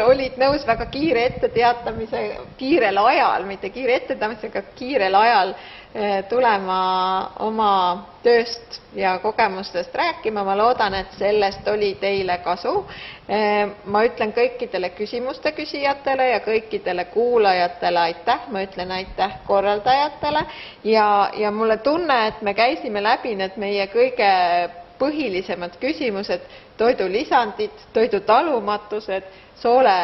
olid nõus väga kiire etteteatamise, kiirel ajal, mitte kiire etteteatamisega, kiirel ajal tulema oma tööst ja kogemustest rääkima. Ma loodan, et sellest oli teile kasu. Ma ütlen kõikidele küsimuste küsijatele ja kõikidele kuulajatele aitäh. Ma ütlen aitäh korraldajatele ja mulle tunne, et me käisime läbi need meie kõige põhilisemad küsimused, toidulisandid, toidutalumatused, soole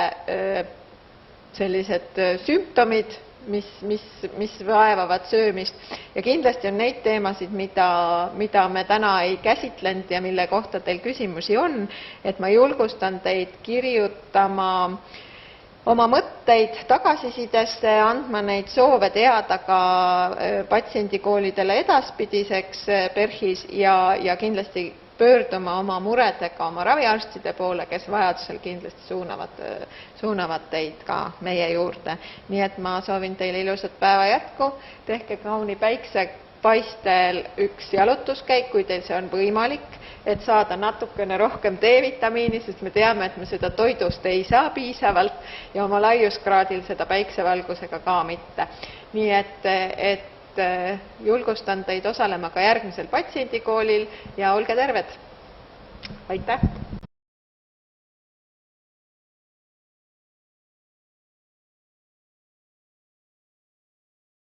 sellised sümptomid, mis vaevavad söömist. Ja kindlasti on neid teemasid, mida me täna ei käsitlenud ja mille kohta teil küsimusi on, et ma julgustan teid kirjutama oma mõtteid tagasisidesse, andma neid soove teada ka patsiendikoolidele edaspidiseks PERH-is ja kindlasti pöörduma oma muredega oma raviarstide poole, kes vajadusel kindlasti suunavad teid ka meie juurde. Nii et ma soovin teile ilusat päeva jätku, tehke kauni päiksepaistel üks jalutuskäik, kui teil see on võimalik, et saada natukene rohkem D-vitamiini, sest me teame, et me seda toidust ei saa piisavalt ja oma laiuskraadil seda päiksevalgusega ka mitte. Nii et julgustan teid osalema ka järgmisel patsiendikoolil ja olge terved! Aitäh!